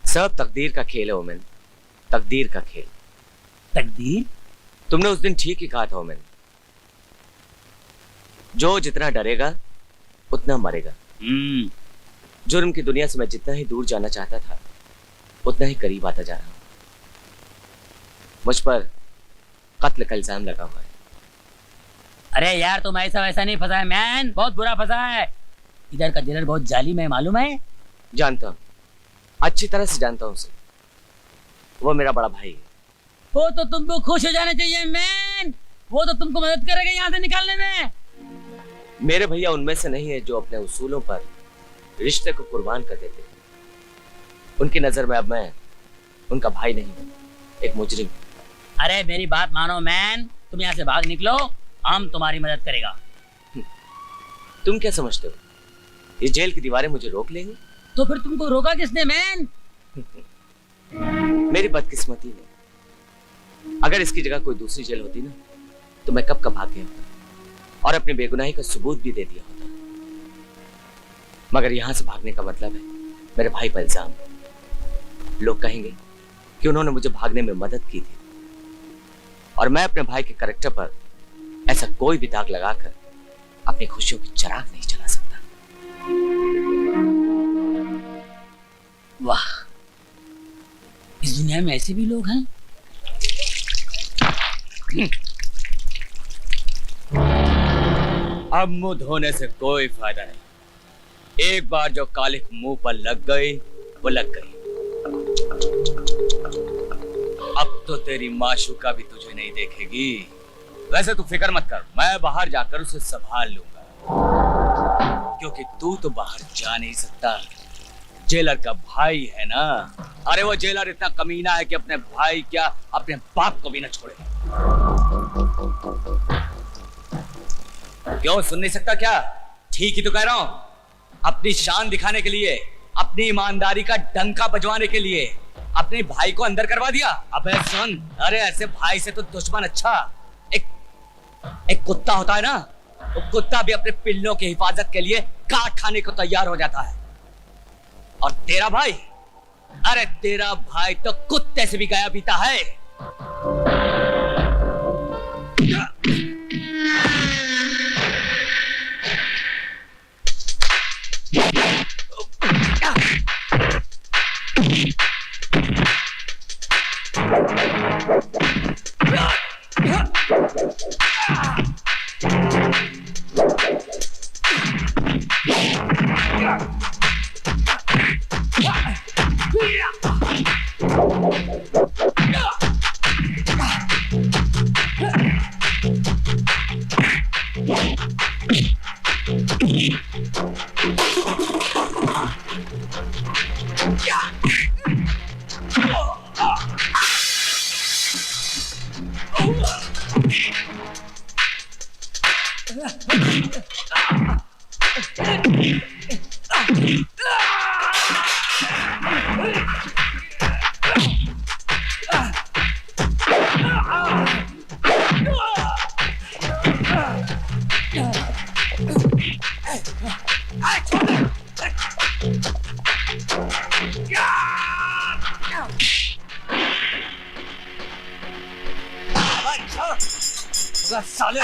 सब तकदीर का खेल है ओमेन, तकदीर का खेल। तकदीर? तुमने उस दिन ठीक ही कहा था ओमेन, जो जितना डरेगा उतना मरेगा। जुर्म की दुनिया से मैं जितना ही दूर जाना चाहता था उतना ही करीब आता जा रहा हूं। मुझ पर कत्ल का इल्जाम लगा हुआ है। अरे यार, तुम ऐसा वैसा नहीं फंसा है मैन, बहुत बुरा फंसा है। इधर का जेलर बहुत जालिम है, मालूम है? जानता हूं, अच्छी तरह से जानता हूं उसे। वो मेरा बड़ा भाई है। वो तो तुमको खुश हो जाना चाहिए मैन, वो तो तुमको मदद करेगा यहाँ से निकालने में। मेरे भैया उनमें से नहीं है जो अपने उसूलों पर रिश्ते को कुर्बान कर देते। उनकी नजर में अब मैं उनका भाई नहीं हूं, एक मुजरिम। अरे मेरी बात मानो मैन, तुम यहाँ से भाग निकलो, हम तुम्हारी मदद करेगा। तुम क्या समझते हो ये जेल की दीवारें मुझे रोक लेंगी? तो फिर तुमको रोका किसने मैन? मेरी बदकिस्मती है। अगर इसकी जगह कोई दूसरी जेल होती ना तो मैं कब का भाग गया होता और अपनी बेगुनाही का सबूत भी दे दिया होता। मगर यहां से भागने का मतलब है मेरे भाई पर इल्जाम। लोग कहेंगे कि उन्होंने मुझे भागने में मदद की थी और मैं अपने भाई के कैरेक्टर पर ऐसा कोई भी दाग लगाकर अपनी खुशियों की चिराग नहीं जला सकता। वाह, इस दुनिया में ऐसे भी लोग हैं। अब मुंह धोने से कोई फायदा नहीं। एक बार जो कालिख मुंह पर लग गई वो लग गई। अब तो तेरी माशूका भी तुझे नहीं देखेगी। वैसे तू फिक्र मत कर, मैं बाहर जाकर उसे संभाल लूंगा, क्योंकि तू तो बाहर जा नहीं सकता। जेलर का भाई है ना। अरे वो जेलर इतना कमीना है कि अपने भाई क्या अपने बाप को भी न छोड़े। क्यों सुन नहीं सकता क्या? ठीक ही तो कह रहा हूं। अपनी शान दिखाने के लिए, अपनी ईमानदारी का डंका बजवाने के लिए अपने भाई को अंदर करवा दिया। अबे सुन, अरे ऐसे भाई से तो दुश्मन अच्छा। एक कुत्ता होता है ना, वो कुत्ता भी अपने पिल्लों की हिफाजत के लिए काट खाने को तैयार हो जाता है। और तेरा भाई, अरे तेरा भाई तो कुत्ते से भी गया पीता है। साले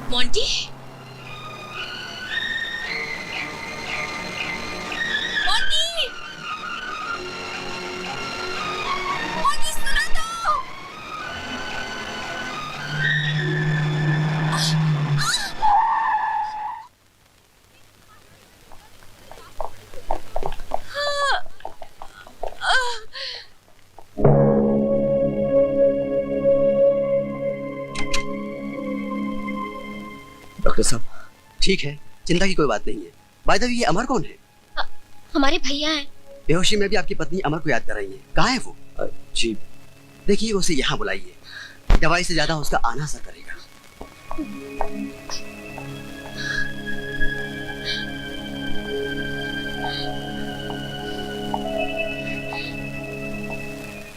मोंटी, मोंटी, मोंटी सुनो तो। डॉक्टर साहब ठीक है, चिंता की कोई बात नहीं है। बाय द वे, ये अमर कौन है? हमारे भैया हैं। बेहोशी में भी आपकी पत्नी अमर को याद कर रही है। कहाँ है वो? जी देखिए, उसे यहाँ बुलाइए। दवाई से ज्यादा उसका आना असर करेगा।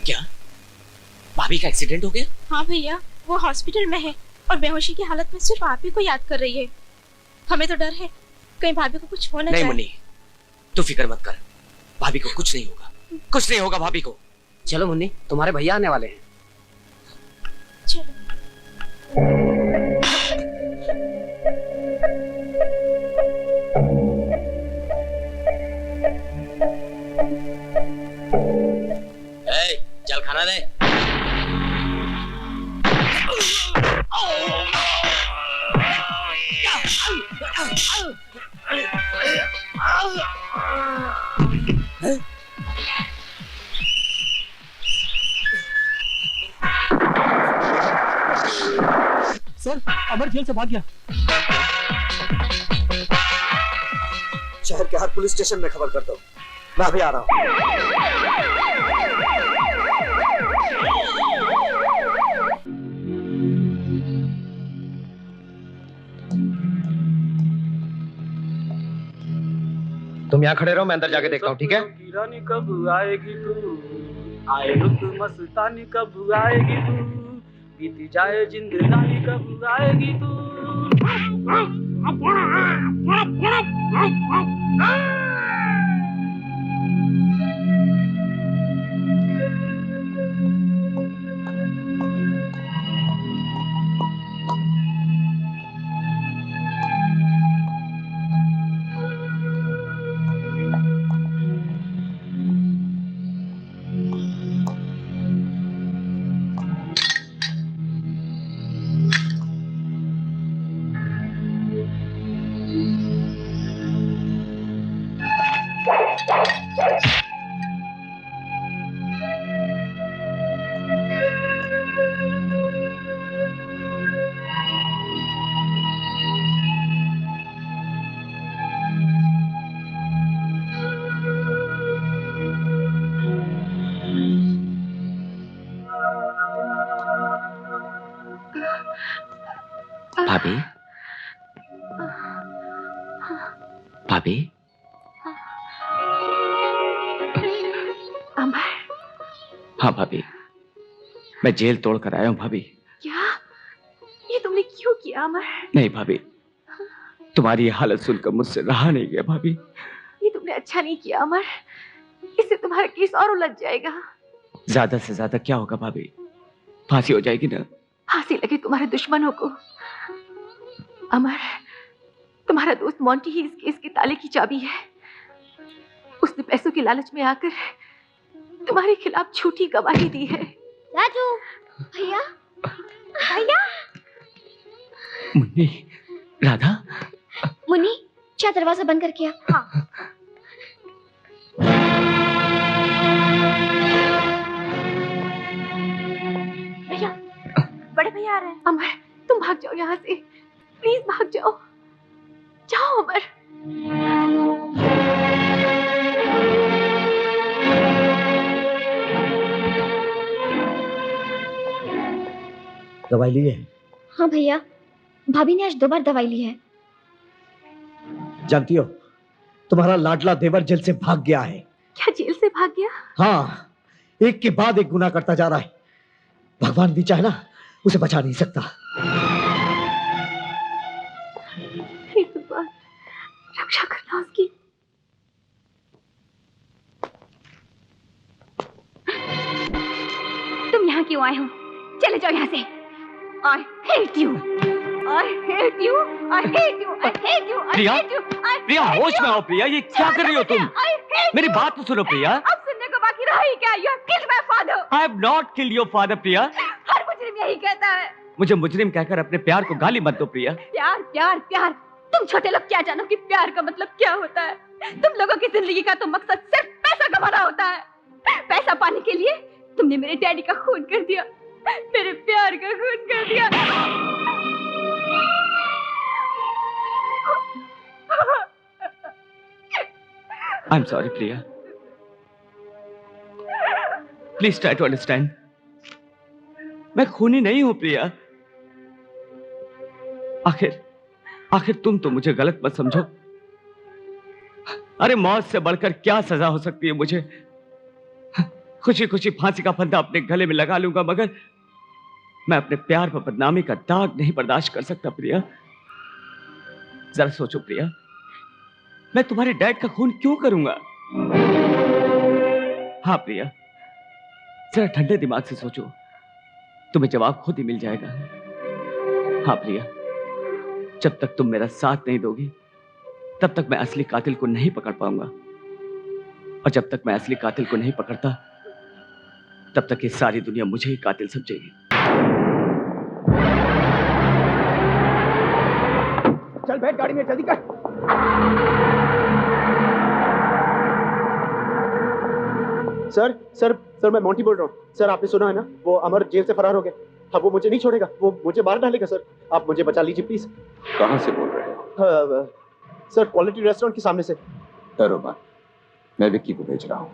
क्या भाभी का एक्सीडेंट हो गया? हाँ भैया, वो हॉस्पिटल में है और बेहोशी की हालत में सिर्फ आप ही को याद कर रही है। हमें तो डर है कहीं भाभी को कुछ हो ना जाए। नहीं मुन्नी, तू फिक्र मत कर, भाभी को कुछ नहीं होगा, कुछ नहीं होगा भाभी को। चलो मुन्नी, तुम्हारे भैया आने वाले हैं। चल खाना दे। सर, अमर जेल से भाग गया। शहर के हर पुलिस स्टेशन में खबर कर दो, मैं अभी आ रहा हूँ। तुम यहाँ खड़े रहो, मैं अंदर जाके देखता हूँ, ठीक है? रानी कब आएगी तू, आए रुत मस्तानी कब आएगी तू, बीती जाए जिंदगानी कब आएगी तू। भाभी, भाभी, अमर। हाँ भाभी, मैं जेल तोड़ कर आया हूँ भाभी। क्या? ये तुमने क्यों किया अमर? नहीं भाभी, तुम्हारी ये हालत सुनकर मुझसे रहा नहीं गया भाभी। ये तुमने अच्छा नहीं किया अमर, इससे तुम्हारा केस और उलझ जाएगा। ज्यादा से ज्यादा क्या होगा भाभी, फांसी हो जाएगी ना। फांसी लगे तुम्हारे दुश्मनों को। अमर, तुम्हारा दोस्त मोंटी ही इस केस के ताले की चाबी है। उसने पैसों की लालच में आकर तुम्हारे खिलाफ झूठी गवाही दी है। राजू, भैया, भैया। मुन्नी, राधा। मुन्नी, क्या दरवाजा बंद करके आ। हाँ। भैया, बड़े भैया आ रहे हैं। अमर, तुम भाग जाओ यहाँ से, प्लीज भाग जाओ। जाओ अमर। दवाई ली है? हाँ भैया, भाभी ने आज 2 बार दवाई ली है। जानती हो, तुम्हारा लाडला देवर जेल से भाग गया है। क्या जेल से भाग गया? हाँ, एक के बाद एक गुनाह करता जा रहा है। भगवान भी चाहे ना, उसे बचा नहीं सकता। हे भगवान, रक्षा करना उसकी। तुम यहाँ क्यों आए हो? चले जाओ यहाँ से। I hate you. I hate you. I hate you. I hate you. I Priya, hate you. प्रिया होश में आओ प्रिया, ये क्या कर रही हो तुम? मेरी बात तो सुनो प्रिया। अब सुनने को बाकी रहा ही क्या? You have killed my father. I have not killed your father प्रिया। हर मुजरिम यही कहता है। मुझे मुजरिम कहकर अपने प्यार को गाली मत दो प्रिया। प्यार, प्यार, प्यार। तुम छोटे लोग क्या जानो कि प्यार का मतलब क्या होता है? तुम लोगों की जिंदगी का तो मकसद सिर्फ पैसा कमाना होता है। पैसा पाने के लिए तुमने मेरे डैडी का खून कर दिया, मेरे प्यार का खून कर दिया। I'm sorry Priya. Please try to understand। मैं खूनी नहीं हूं प्रिया। आखिर तुम तो मुझे गलत मत समझो। अरे मौत से बढ़कर क्या सजा हो सकती है मुझे। खुशी खुशी फांसी का फंदा अपने गले में लगा लूंगा, मगर मैं अपने प्यार पर बदनामी का दाग नहीं बर्दाश्त कर सकता प्रिया। जरा सोचो प्रिया, मैं तुम्हारे डैड का खून क्यों करूंगा? हाँ प्रिया, जरा ठंडे दिमाग से सोचो, तुम्हें जवाब खुद ही मिल जाएगा। हाँ प्रिया, जब तक तुम मेरा साथ नहीं दोगी तब तक मैं असली कातिल को नहीं पकड़ पाऊंगा, और जब तक मैं असली कातिल को नहीं पकड़ता तब तक ये सारी दुनिया मुझे ही कातिल समझेगी। चल बैठ गाड़ी में, जल्दी कर। सर मैं मोंटी बोल रहा हूँ। सर आपने सुना है ना, वो अमर जेल से फरार हो गया। अब वो मुझे नहीं छोड़ेगा, वो मुझे मार डालेगा। सर आप मुझे बचा लीजिए प्लीज। कहाँ से बोल रहे हो? सर क्वालिटी रेस्टोरेंट के सामने से। डरो मत, मैं विक्की को भेज रहा हूँ।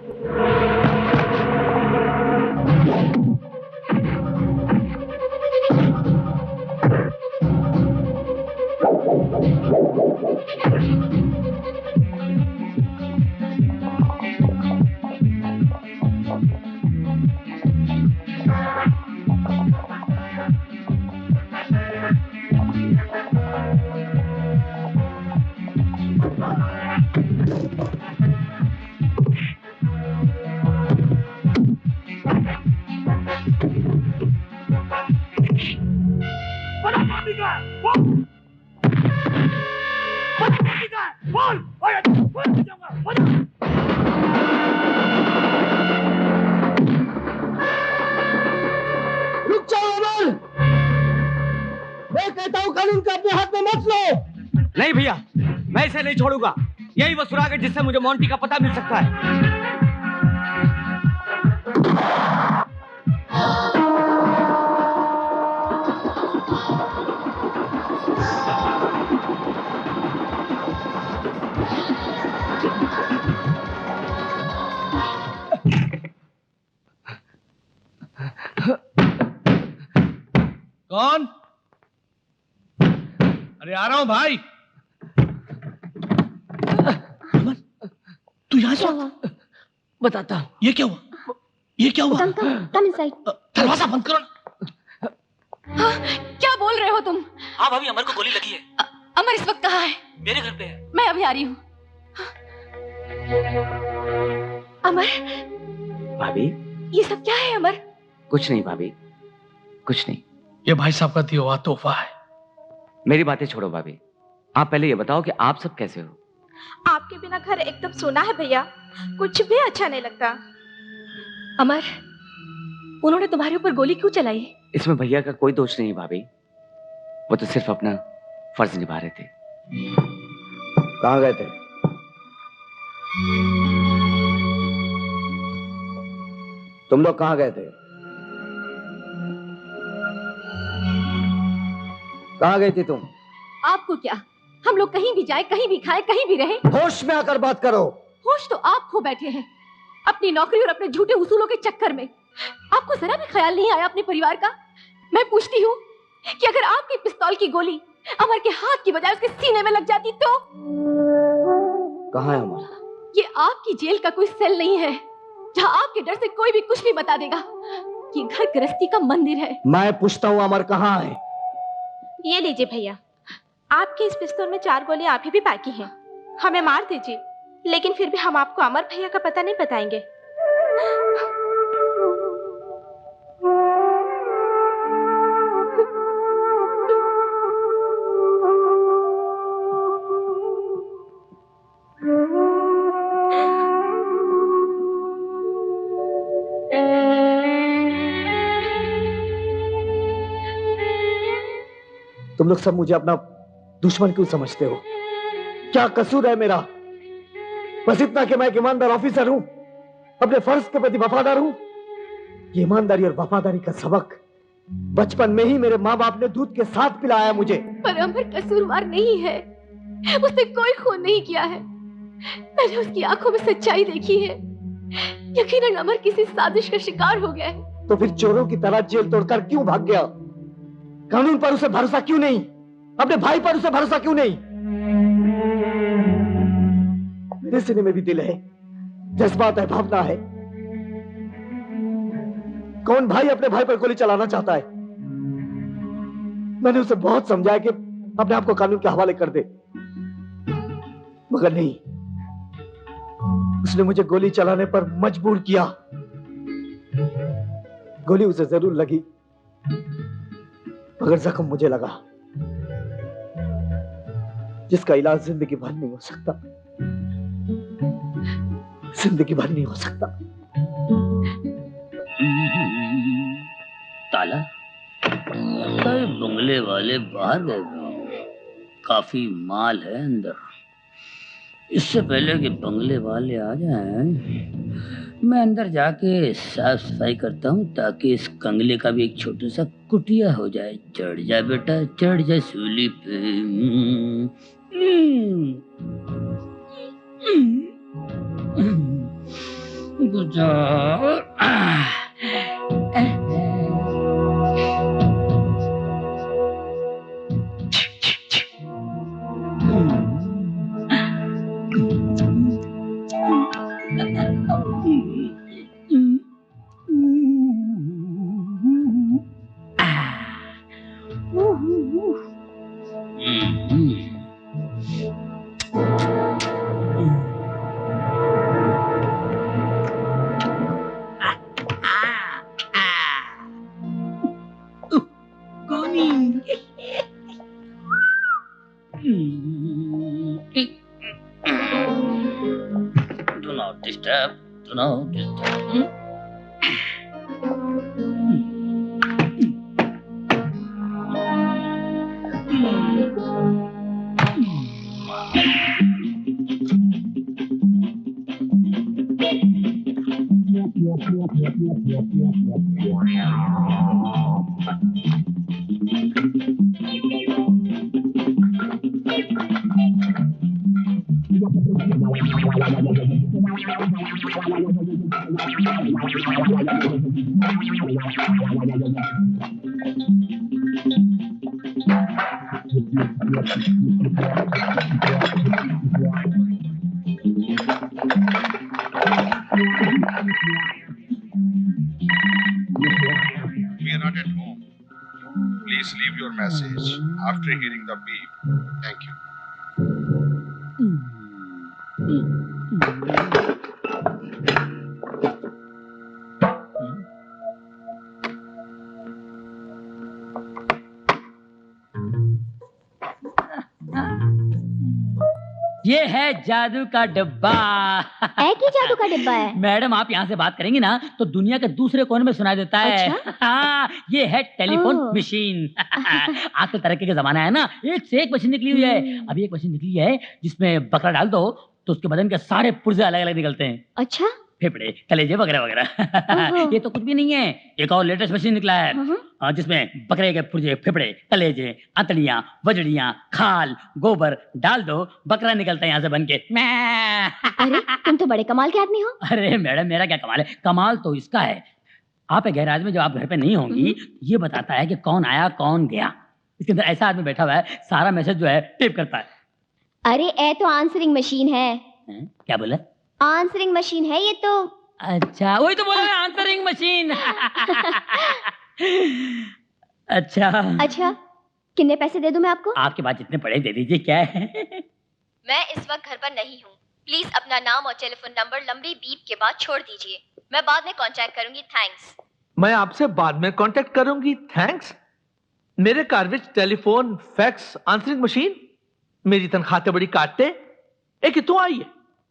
रुक जाओ अमर, मैं कहता हूँ कानून को अपने हाथ में मत लो। नहीं भैया, मैं इसे नहीं छोड़ूंगा। यही वो सुराग है जिससे मुझे मोंटी का पता मिल सकता है। कौन? अरे आ रहा हूं भाई। तू यहाँ से बताता हूँ। ये क्या हुआ? ये क्या हुआ? दरवाजा बंद करो। क्या बोल रहे हो तुम? हाँ भाभी, अमर को गोली लगी है। अमर इस वक्त कहाँ है? मेरे घर पे है। मैं अभी आ रही हूँ। अमर, भाभी ये सब क्या है अमर? कुछ नहीं भाभी, कुछ नहीं। ये भाई साहब का दिया हुआ तोहफा है। मेरी बातें छोड़ो भाभी, आप पहले ये बताओ कि आप सब कैसे हो? आपके बिना घर एकदम सोना है भैया, कुछ भी अच्छा नहीं लगता। अमर, उन्होंने तुम्हारे ऊपर गोली क्यों चलाई? इसमें भैया का कोई दोष नहीं है भाभी, वो तो सिर्फ अपना फर्ज निभा रहे थे। कहाँ गए थे? तुम लोग कहाँ गए थे? कहाँ गई थी तुम? आपको क्या, हम लोग कहीं भी जाए, कहीं भी खाए, कहीं भी रहे। होश में आकर बात करो। होश तो आप खो बैठे हैं अपनी नौकरी और अपने झूठे उसूलों के चक्कर में। आपको जरा भी ख्याल नहीं आया अपने परिवार का? मैं पूछती हूँ कि अगर आपकी पिस्तौल की गोली अमर के हाथ की बजाय उसके सीने में लग जाती तो? कहाँ है अमर? ये आपकी जेल का कोई सेल नहीं है जहाँ आपके डर से कोई भी कुछ भी बता देगा। ये घर गृहस्थी का मंदिर है। मैं पूछता हूँ अमर कहाँ है? ये लीजिए भैया, आपके इस पिस्तौल में 4 गोलियां अभी भी बाकी हैं। हमें मार दीजिए, लेकिन फिर भी हम आपको अमर भैया का पता नहीं बताएंगे। तुम लोग सब मुझे अपना दुश्मन क्यों समझते हो? क्या कसूर है मेरा? बस इतना कि मैं एक ईमानदार ऑफिसर हूं, अपने फर्ज के प्रति वफादार हूं। ये ईमानदारी और वफादारी का सबक बचपन में ही मेरे माँ बाप ने दूध के साथ पिलाया मुझे। पर अमर कसूरवार नहीं है, उसने कोई खून नहीं किया है। मैंने उसकी आंखों में सच्चाई देखी है। यकीनन अमर किसी साजिश का शिकार हो गया है। तो फिर चोरों की तरह जेल तोड़कर क्यों भाग गया? कानून पर उसे भरोसा क्यों नहीं? अपने भाई पर उसे भरोसा क्यों नहीं? मेरे सीने में भी दिल है, जज्बात है, भावना है। कौन भाई अपने भाई पर गोली चलाना चाहता है? मैंने उसे बहुत समझाया कि अपने आप को कानून के हवाले कर दे, मगर नहीं, उसने मुझे गोली चलाने पर मजबूर किया। गोली उसे जरूर लगी, मगर जख्म मुझे लगा, जिसका इलाज जिंदगी भर नहीं हो सकता। जिंदगी भर नहीं हो सकता। ताला लगता है बंगले वाले बाहर गए। काफी माल है अंदर। इससे पहले कि बंगले वाले आ जाएं, मैं अंदर जाके साफ सफाई करता हूँ ताकि इस कंगले का भी एक छोटा सा कुटिया हो जाए। चढ़ जा बेटा, चढ़ जा सूली पे। Do not disturb. Do not disturb. We are not at home. Please leave your message after hearing the beep. Thank you. ये है जादू का डिब्बा। एक ही जादू का डिब्बा है? मैडम आप यहाँ से बात करेंगी ना तो दुनिया के दूसरे कोने में सुनाई देता है। अच्छा? हाँ, ये है टेलीफोन ओह। मशीन। आजकल तरक्की का जमाना है ना, एक से एक मशीन निकली हुई है। अभी एक मशीन निकली है जिसमें बकरा डाल दो तो उसके बदन के सारे पुर्जे अलग अलग निकलते हैं। अच्छा? फेफड़े, कलेजे वगैरह वगैरह। ये तो कुछ भी नहीं है, एक और लेटेस्ट मशीन निकला है जिसमें बकरे के पुर्जे, फेफड़े, कलेजे, अंतड़ियां, वजड़ियां, खाल, गोबर डाल दो, बकरा निकलता है यहाँ से बन के। अरे तुम तो बड़े कमाल के आदमी हो। अरे मैडम मेरा क्या कमाल है, कमाल तो इसका है। आप गैराज में जब आप घर पे नहीं होंगी ये बताता है कि कौन आया कौन गया। इसके अंदर ऐसा आदमी बैठा हुआ है, सारा मैसेज जो है टेप करता है। अरे ए तो आंसरिंग मशीन है। क्या बोला? आंसरिंग मशीन है ये तो। अच्छा वही तो बोला है, आंसरिंग मशीन। अच्छा अच्छा कितने पैसे दे दूं मैं आपको? आपके पास जितने पड़े दे दीजिए। क्या है? मैं इस वक्त घर पर नहीं हूँ, प्लीज अपना नाम और टेलीफोन नंबर लंबी बीप के बाद छोड़ दीजिए, मैं बाद में कांटेक्ट करूंगी। थैंक्स। मैं आपसे बाद में कांटेक्ट करूंगी। थैंक्स। मेरे घर विच टेलीफोन, फैक्स, आंसरिंग मशीन, मेरी तनख्वाह ते बड़ी काटते। एक कितों आई है?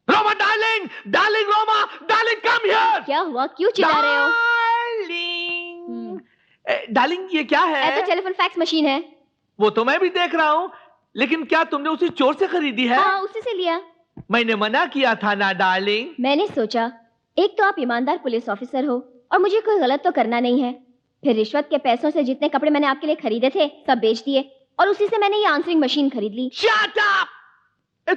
Roma darling, darling Roma, darling come here. क्या हुआ, क्यों चिल्ला रहे हो? डार्लिंग ये क्या है? ये तो टेलीफोन फैक्स मशीन है। वो तो मैं भी देख रहा हूँ, लेकिन क्या तुमने उसे चोर से खरीदी है? हाँ उसी से लिया। मैंने मना किया था ना डार्लिंग। मैंने सोचा एक तो आप ईमानदार पुलिस ऑफिसर हो और मुझे कोई गलत तो करना नहीं है, फिर रिश्वत के पैसों से जितने कपड़े मैंने आपके लिए खरीदे थे सब बेच दिए और उसी से मैंने ये आंसरिंग मशीन खरीद ली। Shut up!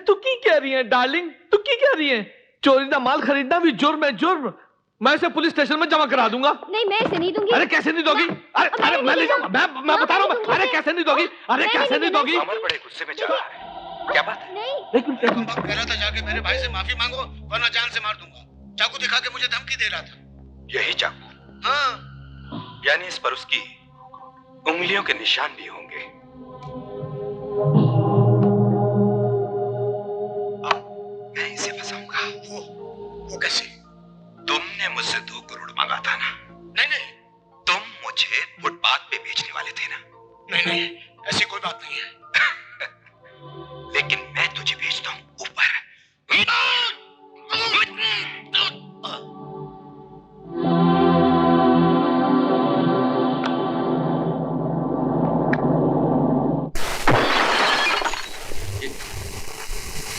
तू की कह रही है डार्लिंग, तू की कह रही है? चोरी का माल खरीदना भी जुर्म है, जुर्म। मैं इसे पुलिस स्टेशन में जमा करा दूंगा। नहीं मैं इसे नहीं दूंगी। अरे कैसे नहीं दोगी? अरे मैं ले जाऊंगा, मैं बता रहा हूँ। अरे कैसे नहीं दोगी? अरे कैसे नहीं दोगी? अमर बड़े गुस्से में चल रहा है, क्या बात? कह रहा था जाके मेरे भाई से माफी मांगो वरना जान से मार दूंगा। चाकू दिखा के मुझे धमकी दे रहा था। यही चाकू? हाँ। यानी इस पर उसकी उंगलियों के निशान भी होंगे। मैं इसे फंसाऊंगा। वो कैसे? तुमने मुझसे 2 करोड़ मांगा था ना? नहीं तुम मुझे फुटपाथ पे बेचने वाले थे ना? नहीं ऐसी कोई बात नहीं है। लेकिन मैं तुझे भेजता हूँ ऊपर।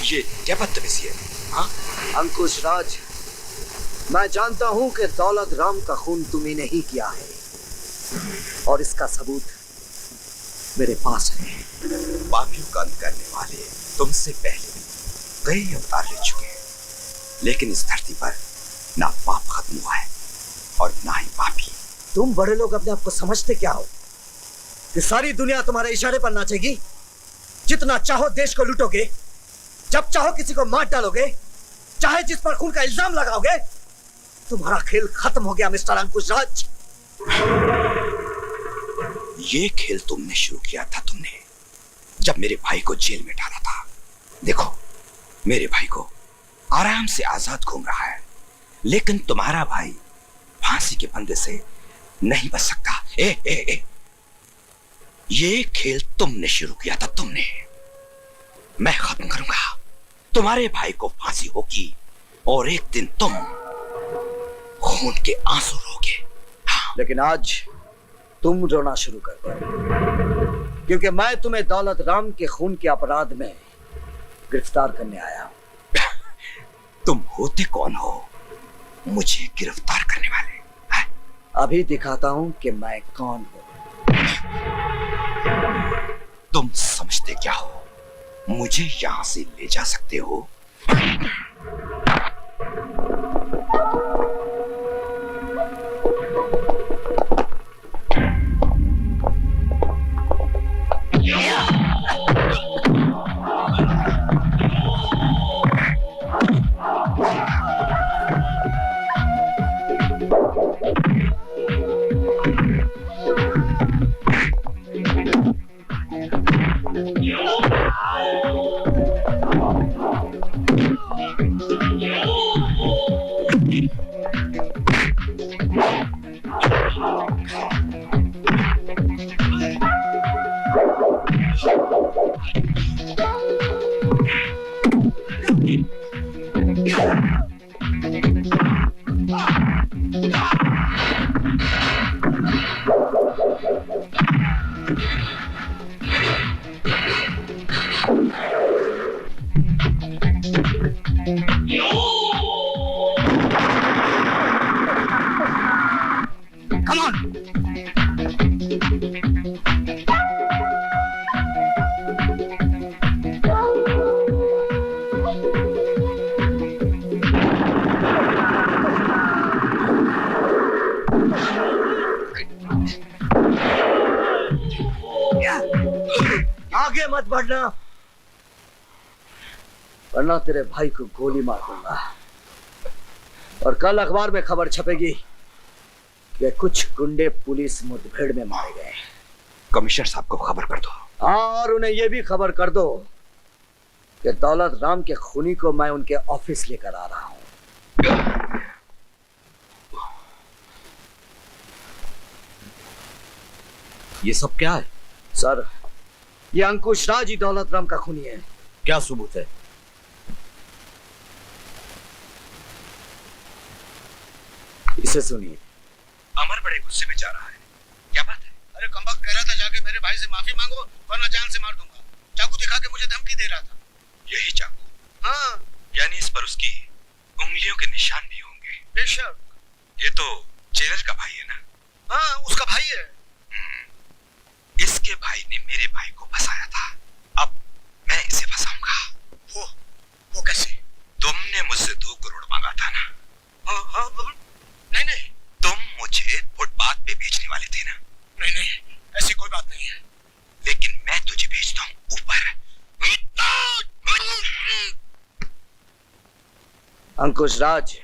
ये क्या बदतमीजी है? हाँ? अंकुश राज, मैं जानता हूं कि दौलत राम का खून तुमने ही किया है और इसका सबूत मेरे पास है। पापियों का अंत करने वाले तुमसे पहले कई अवतार ले चुके हैं, लेकिन इस धरती पर ना पाप खत्म हुआ है और ना ही पापी। तुम बड़े लोग अपने आप को समझते क्या हो कि सारी दुनिया तुम्हारे इशारे पर नाचेगी? जितना चाहो देश को लूटोगे, जब चाहो किसी को मार डालोगे, चाहे जिस पर खून का इल्जाम लगाओगे। तुम्हारा खेल खत्म हो गया मिस्टर अंकुश राज। ये खेल तुमने शुरू किया था, तुमने जब मेरे भाई को जेल में डाला था। देखो मेरे भाई को आराम से आजाद घूम रहा है, लेकिन तुम्हारा भाई फांसी के फंदे से नहीं बच सकता। ए, ये खेल तुमने शुरू किया था, तुमने। मैं खत्म करूंगा। तुम्हारे भाई को फांसी होगी और एक दिन तुम खून के आंसू रोगे। लेकिन आज तुम रोना शुरू कर दो, क्योंकि मैं तुम्हें दौलत राम के खून के अपराध में गिरफ्तार करने आया हूं। तुम होते कौन हो मुझे गिरफ्तार करने वाले? अभी दिखाता हूं कि मैं कौन हूं। तुम समझते क्या हो? मुझे यहां से ले जा सकते हो? Come on! आगे मत बढ़ना, वरना तेरे भाई को गोली मार दूंगा। और कल अखबार में खबर छपेगी कि कुछ गुंडे पुलिस मुठभेड़ में मारे गए। कमिश्नर साहब को खबर कर दो। और उन्हें यह भी खबर कर दो कि दौलत राम के खूनी को मैं उनके ऑफिस लेकर आ रहा हूं। ये सब क्या है? सर, ये अंकुश राज ही दौलत राम का खूनी है। क्या सबूत है? इसे सुनिए। अमर बड़े गुस्से में जा रहा है, क्या बात है? अरे कमबख्त कह रहा था जाके मेरे भाई से माफी मांगो वरना जान से मार दूंगा। चाकू दिखा के मुझे धमकी दे रहा था। यही चाकू? हाँ। यानी इस पर उसकी उंगलियों के निशान भी होंगे। बेशक। ये तो जेलर का भाई है ना? हाँ, उसका भाई है। इसके भाई ने मेरे भाई को फंसाया था, अब मैं इसे फंसाऊंगा। वो कैसे? तुमने मुझसे 2 करोड़ मांगा था ना? हाँ, नहीं। तुम मुझे फुटपाथ पे बेचने वाले थे ना? नहीं, ऐसी कोई बात नहीं है। लेकिन मैं तुझे भेजता हूँ ऊपर। अंकुश राज,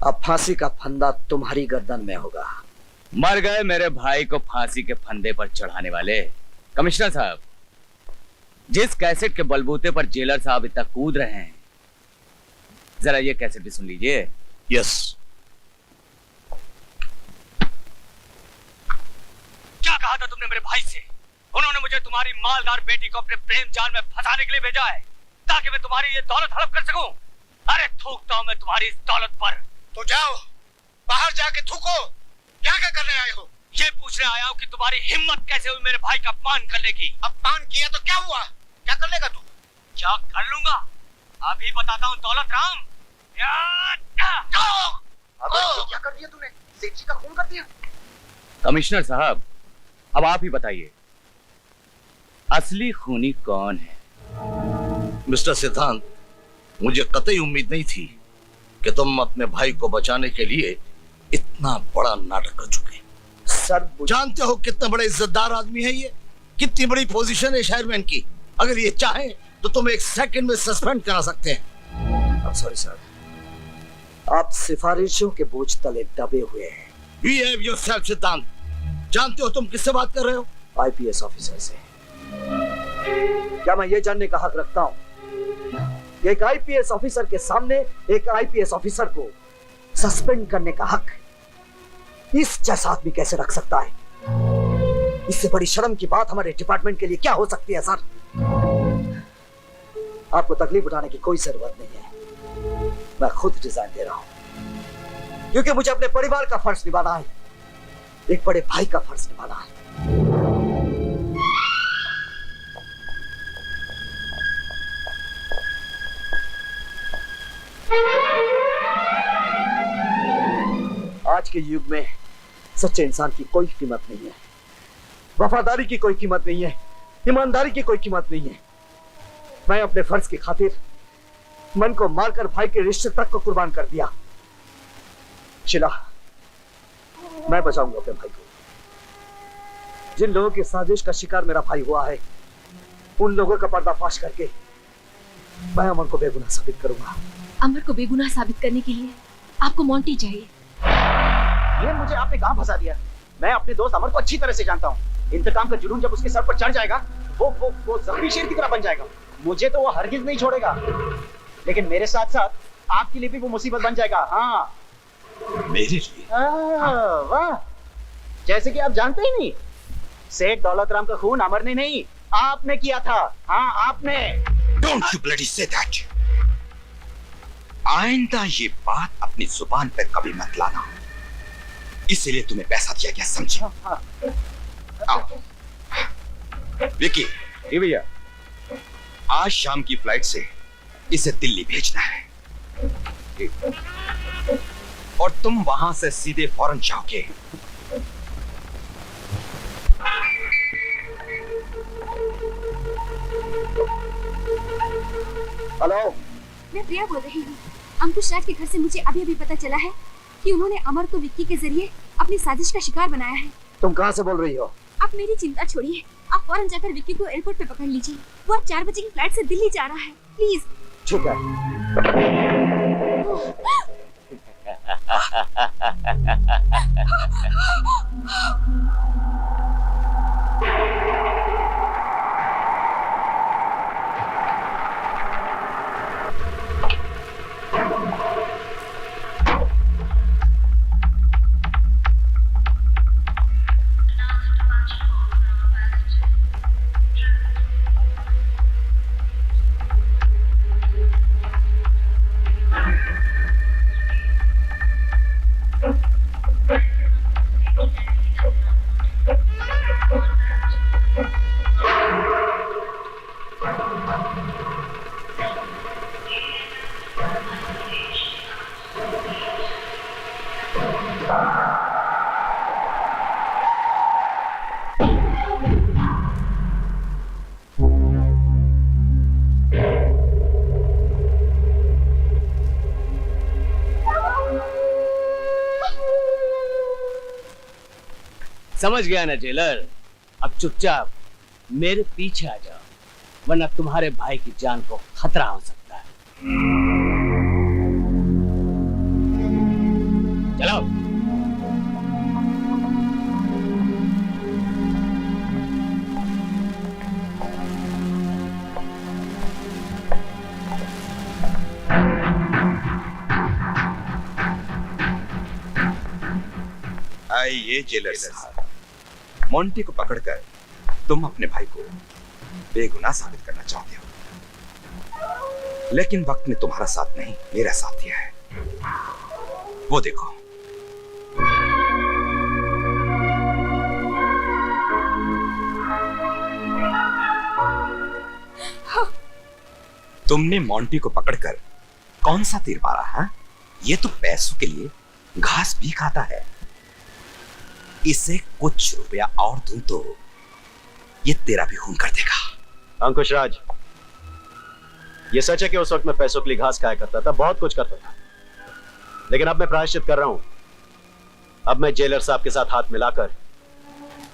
अब फांसी का फंदा तुम्हारी गर्दन में होगा। मर गए मेरे भाई को फांसी के फंदे पर चढ़ाने वाले। कमिश्नर साहब, जिस कैसेट के बलबूते पर जेलर साहब इतना कूद रहे हैं, जरा ये कैसेट भी सुन लीजिए। यस। क्या कहा था तुमने मेरे भाई से? उन्होंने मुझे तुम्हारी मालदार बेटी को अपने प्रेम जाल में फंसाने के लिए भेजा है ताकि मैं तुम्हारी ये दौलत हड़प कर सकूं। अरे थूकता हूं मैं तुम्हारी इस दौलत पर। तो जाओ, बाहर जाके थूको। क्या करने आए हो? ये पूछने आया हूं कि तुम्हारी हिम्मत कैसे हुई मेरे भाई का अपमान करने की। अपमान किया तो क्या हुआ? क्या कर लेगा तू? क्या कर लूंगा? अभी बताता हूं दौलत राम। क्या कर दिया तूने? सेठ जी का खून कर दिया। कमिश्नर साहब, अब आप ही बताइए, असली खूनी कौन है? मिस्टर सिद्धांत, मुझे कतई उम्मीद नहीं थी कि तुम अपने भाई को बचाने के लिए इतना बड़ा नाटक कर चुके। सर, जानते हो कितना बड़ा इज्जतदार आदमी है ये, कितनी बड़ी पोजीशन है शेयरमैन की। अगर ये चाहें तो तुम 1 सेकंड में सस्पेंड करा सकते हैं। सॉरी सर, आप सिफारिशों के बोझ तले दबे हुए हैं। Behave yourself, सिद्धांत। जानते हो तुम किससे बात कर रहे हो? आईपीएस ऑफिसर से। क्या मैं ये जानने का हक रखता हूं कि एक आईपीएस ऑफिसर के सामने एक आईपीएस ऑफिसर को सस्पेंड करने का हक इस जैसा आदमी कैसे रख सकता है? इससे बड़ी शर्म की बात हमारे डिपार्टमेंट के लिए क्या हो सकती है? सर, आपको तकलीफ उठाने की कोई जरूरत नहीं है। मैं खुद डिजाइन दे रहा हूं क्योंकि मुझे अपने परिवार का फर्ज निभाना है, एक बड़े भाई का फर्ज निभाना है। आज के युग में सच्चे इंसान की कोई कीमत नहीं है, वफादारी की कोई कीमत नहीं है, ईमानदारी की कोई कीमत नहीं है। मैं अपने फर्ज की खातिर मन को मारकर भाई के रिश्ते तक को कुर्बान कर दिया। शिला, मैं बचाऊंगा अपने भाई को। जिन लोगों की साजिश का शिकार मेरा भाई हुआ है, उन लोगों का पर्दाफाश करके मैं अमर को बेगुनाह साबित करूंगा। अमर को बेगुनाह साबित करने के लिए आपको मोंटी चाहिए। ये मुझे आपने कहां फंसा दिया? मैं अपने दोस्त अमर को अच्छी तरह से जानता हूँ। इंतकाम का जुनून जब उसके सर पर चढ़ जाएगा, वो जख्मी शेर की तरह बन जाएगा। मुझे तो वो हरगिज नहीं छोड़ेगा, लेकिन मेरे साथ साथ आपके लिए भी वो मुसीबत बन जाएगा। हाँ, मेरे लिए? वाह, जैसे कि आप जानते ही नहीं, सेठ दौलत राम का खून अमर ने नहीं, आपने किया था। हाँ, आपने। Don't you bloody say that. आइंदा ये बात अपनी जुबान पर कभी मत लाना, इसीलिए तुम्हें पैसा दिया गया, समझे? आओ विकी। जी भैया। आज शाम की फ्लाइट से इसे दिल्ली भेजना है और तुम वहां से सीधे फौरन जाओगे। हेलो, मैं प्रिया बोल रही हूँ। अंकुश राज के घर से मुझे अभी अभी पता चला है कि उन्होंने अमर को विक्की के जरिए अपनी साजिश का शिकार बनाया है। तुम कहाँ से बोल रही हो? आप मेरी चिंता छोड़िए, आप फौरन जाकर विक्की को एयरपोर्ट पे पकड़ लीजिए। वो आज 4 बजे की फ्लाइट से दिल्ली जा रहा है। प्लीज। ठीक है। समझ गया ना जेलर? अब चुपचाप मेरे पीछे आ जाओ, वरना तुम्हारे भाई की जान को खतरा हो सकता है। चलो। आइए जेलर साहब, मोंटी को पकड़कर तुम अपने भाई को बेगुनाह साबित करना चाहते हो, लेकिन वक्त ने तुम्हारा साथ नहीं मेरा साथ दिया है। वो देखो, तुमने मोंटी को पकड़कर कौन सा तीर मारा है? ये तो पैसों के लिए घास भी खाता है। इसे कुछ रुपया और दूं तो ये तेरा भी खून कर देगा। अंकुश राज, ये सच है कि उस वक्त मैं पैसों के लिए घास खाया करता था, बहुत कुछ करता था, लेकिन अब मैं प्रायश्चित कर रहा हूं। अब मैं जेलर साहब के साथ हाथ मिलाकर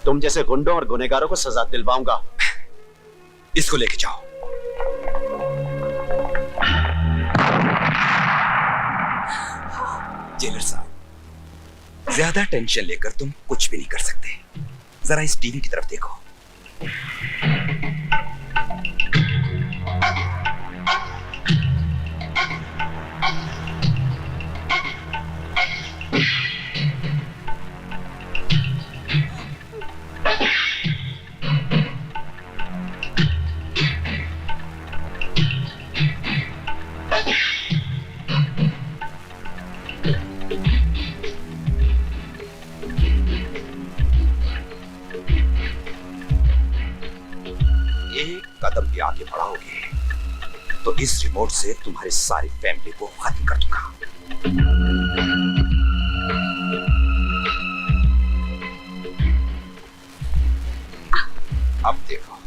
तुम जैसे गुंडों और गुनहगारों को सजा दिलवाऊंगा। इसको लेके जाओ। जेलर साहब, ज्यादा टेंशन लेकर तुम कुछ भी नहीं कर सकते। जरा इस टीवी की तरफ देखो। कदम भी आगे बढ़ाओगे तो इस रिमोट से तुम्हारी सारी फैमिली को खत्म कर दूंगा। अब देखो,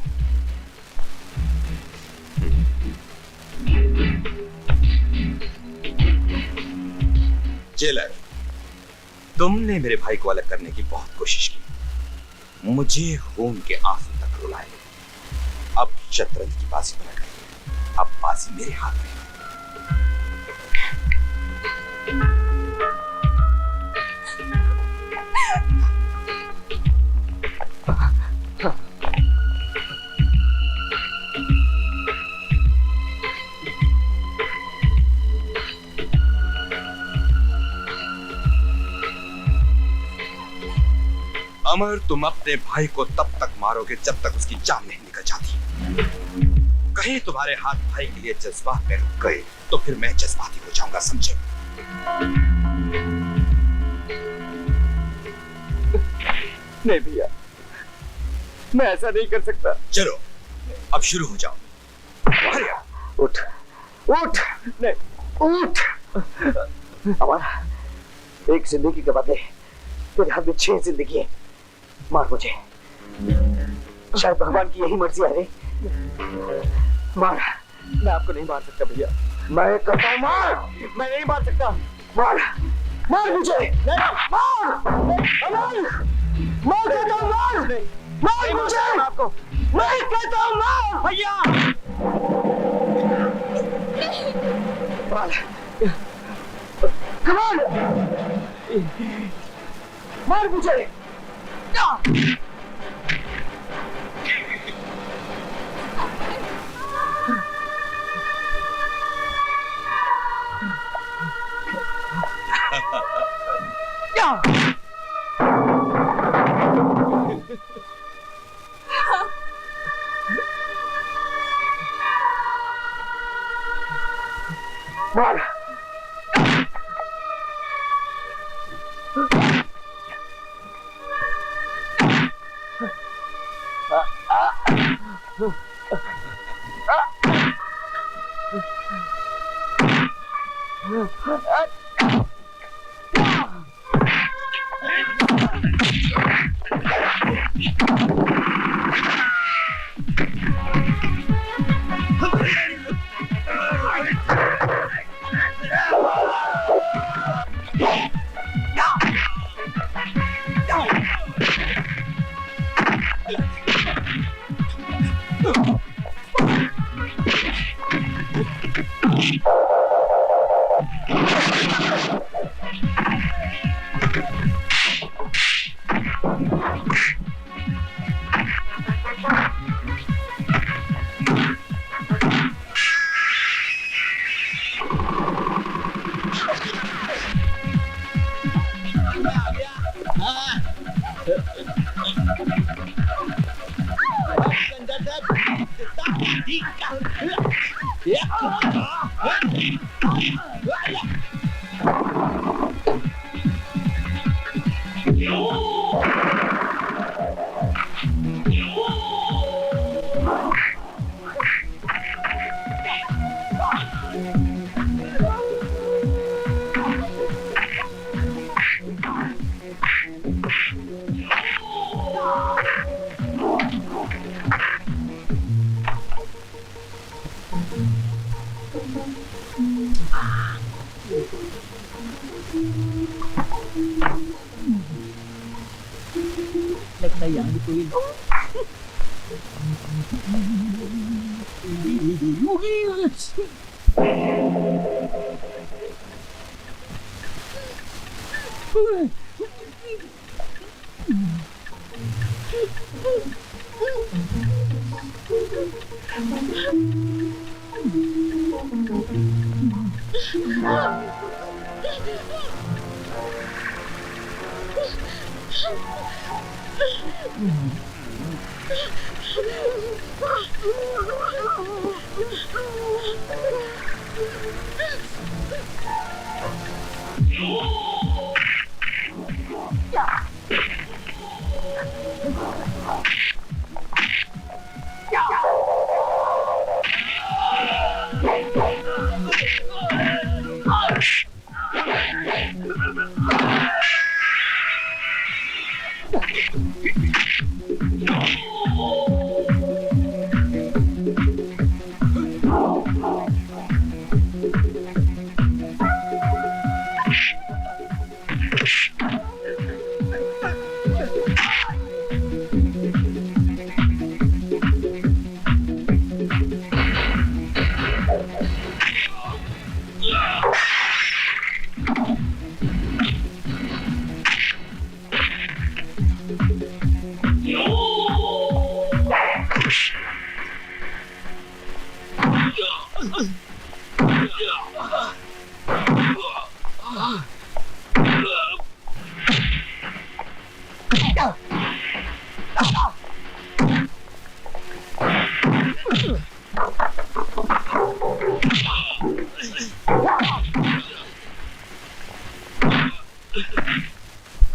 जेलर, तुमने मेरे भाई को अलग करने की बहुत कोशिश की, मुझे खून के आंसू तक रुलाए। अब शतरंज की बाजी पलट गई, अब बाजी मेरे हाथ में है। अमर, तुम अपने भाई को तब तक मारोगे जब तक उसकी जान नहीं निकल जाती। कहीं तुम्हारे हाथ भाई के लिए जज्बात में रुक गए तो फिर मैं जज्बाती हो जाऊंगा, समझे? नहीं भैया, मैं ऐसा नहीं कर सकता। चलो अब शुरू हो जाओ। उठ उठ नहीं उठ। हमारा एक जिंदगी के बदले तेरे हाथ में 6 जिंदगी है। मार मुझे, शायद भगवान की यही मर्जी है रे। मार। मैं आपको नहीं मार सकता भैया। मैं कहता हूँ मार। मैं नहीं मार सकता। मार मार मुझे। मार मार कहता हूँ मार। मार मुझे। आपको नहीं कहता हूँ मार भैया। मार। Come on! मार मुझे। मार। लगता है यहाँ भी कोई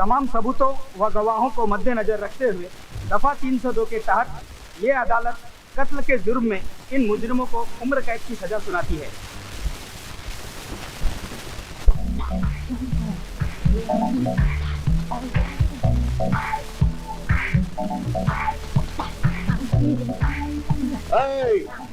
तमाम सबूतों व गवाहों को मद्देनजर रखते हुए दफा 302 के तहत ये अदालत कत्ल के जुर्म में इन मुजरिमों को उम्र कैद की सजा सुनाती है। Hey!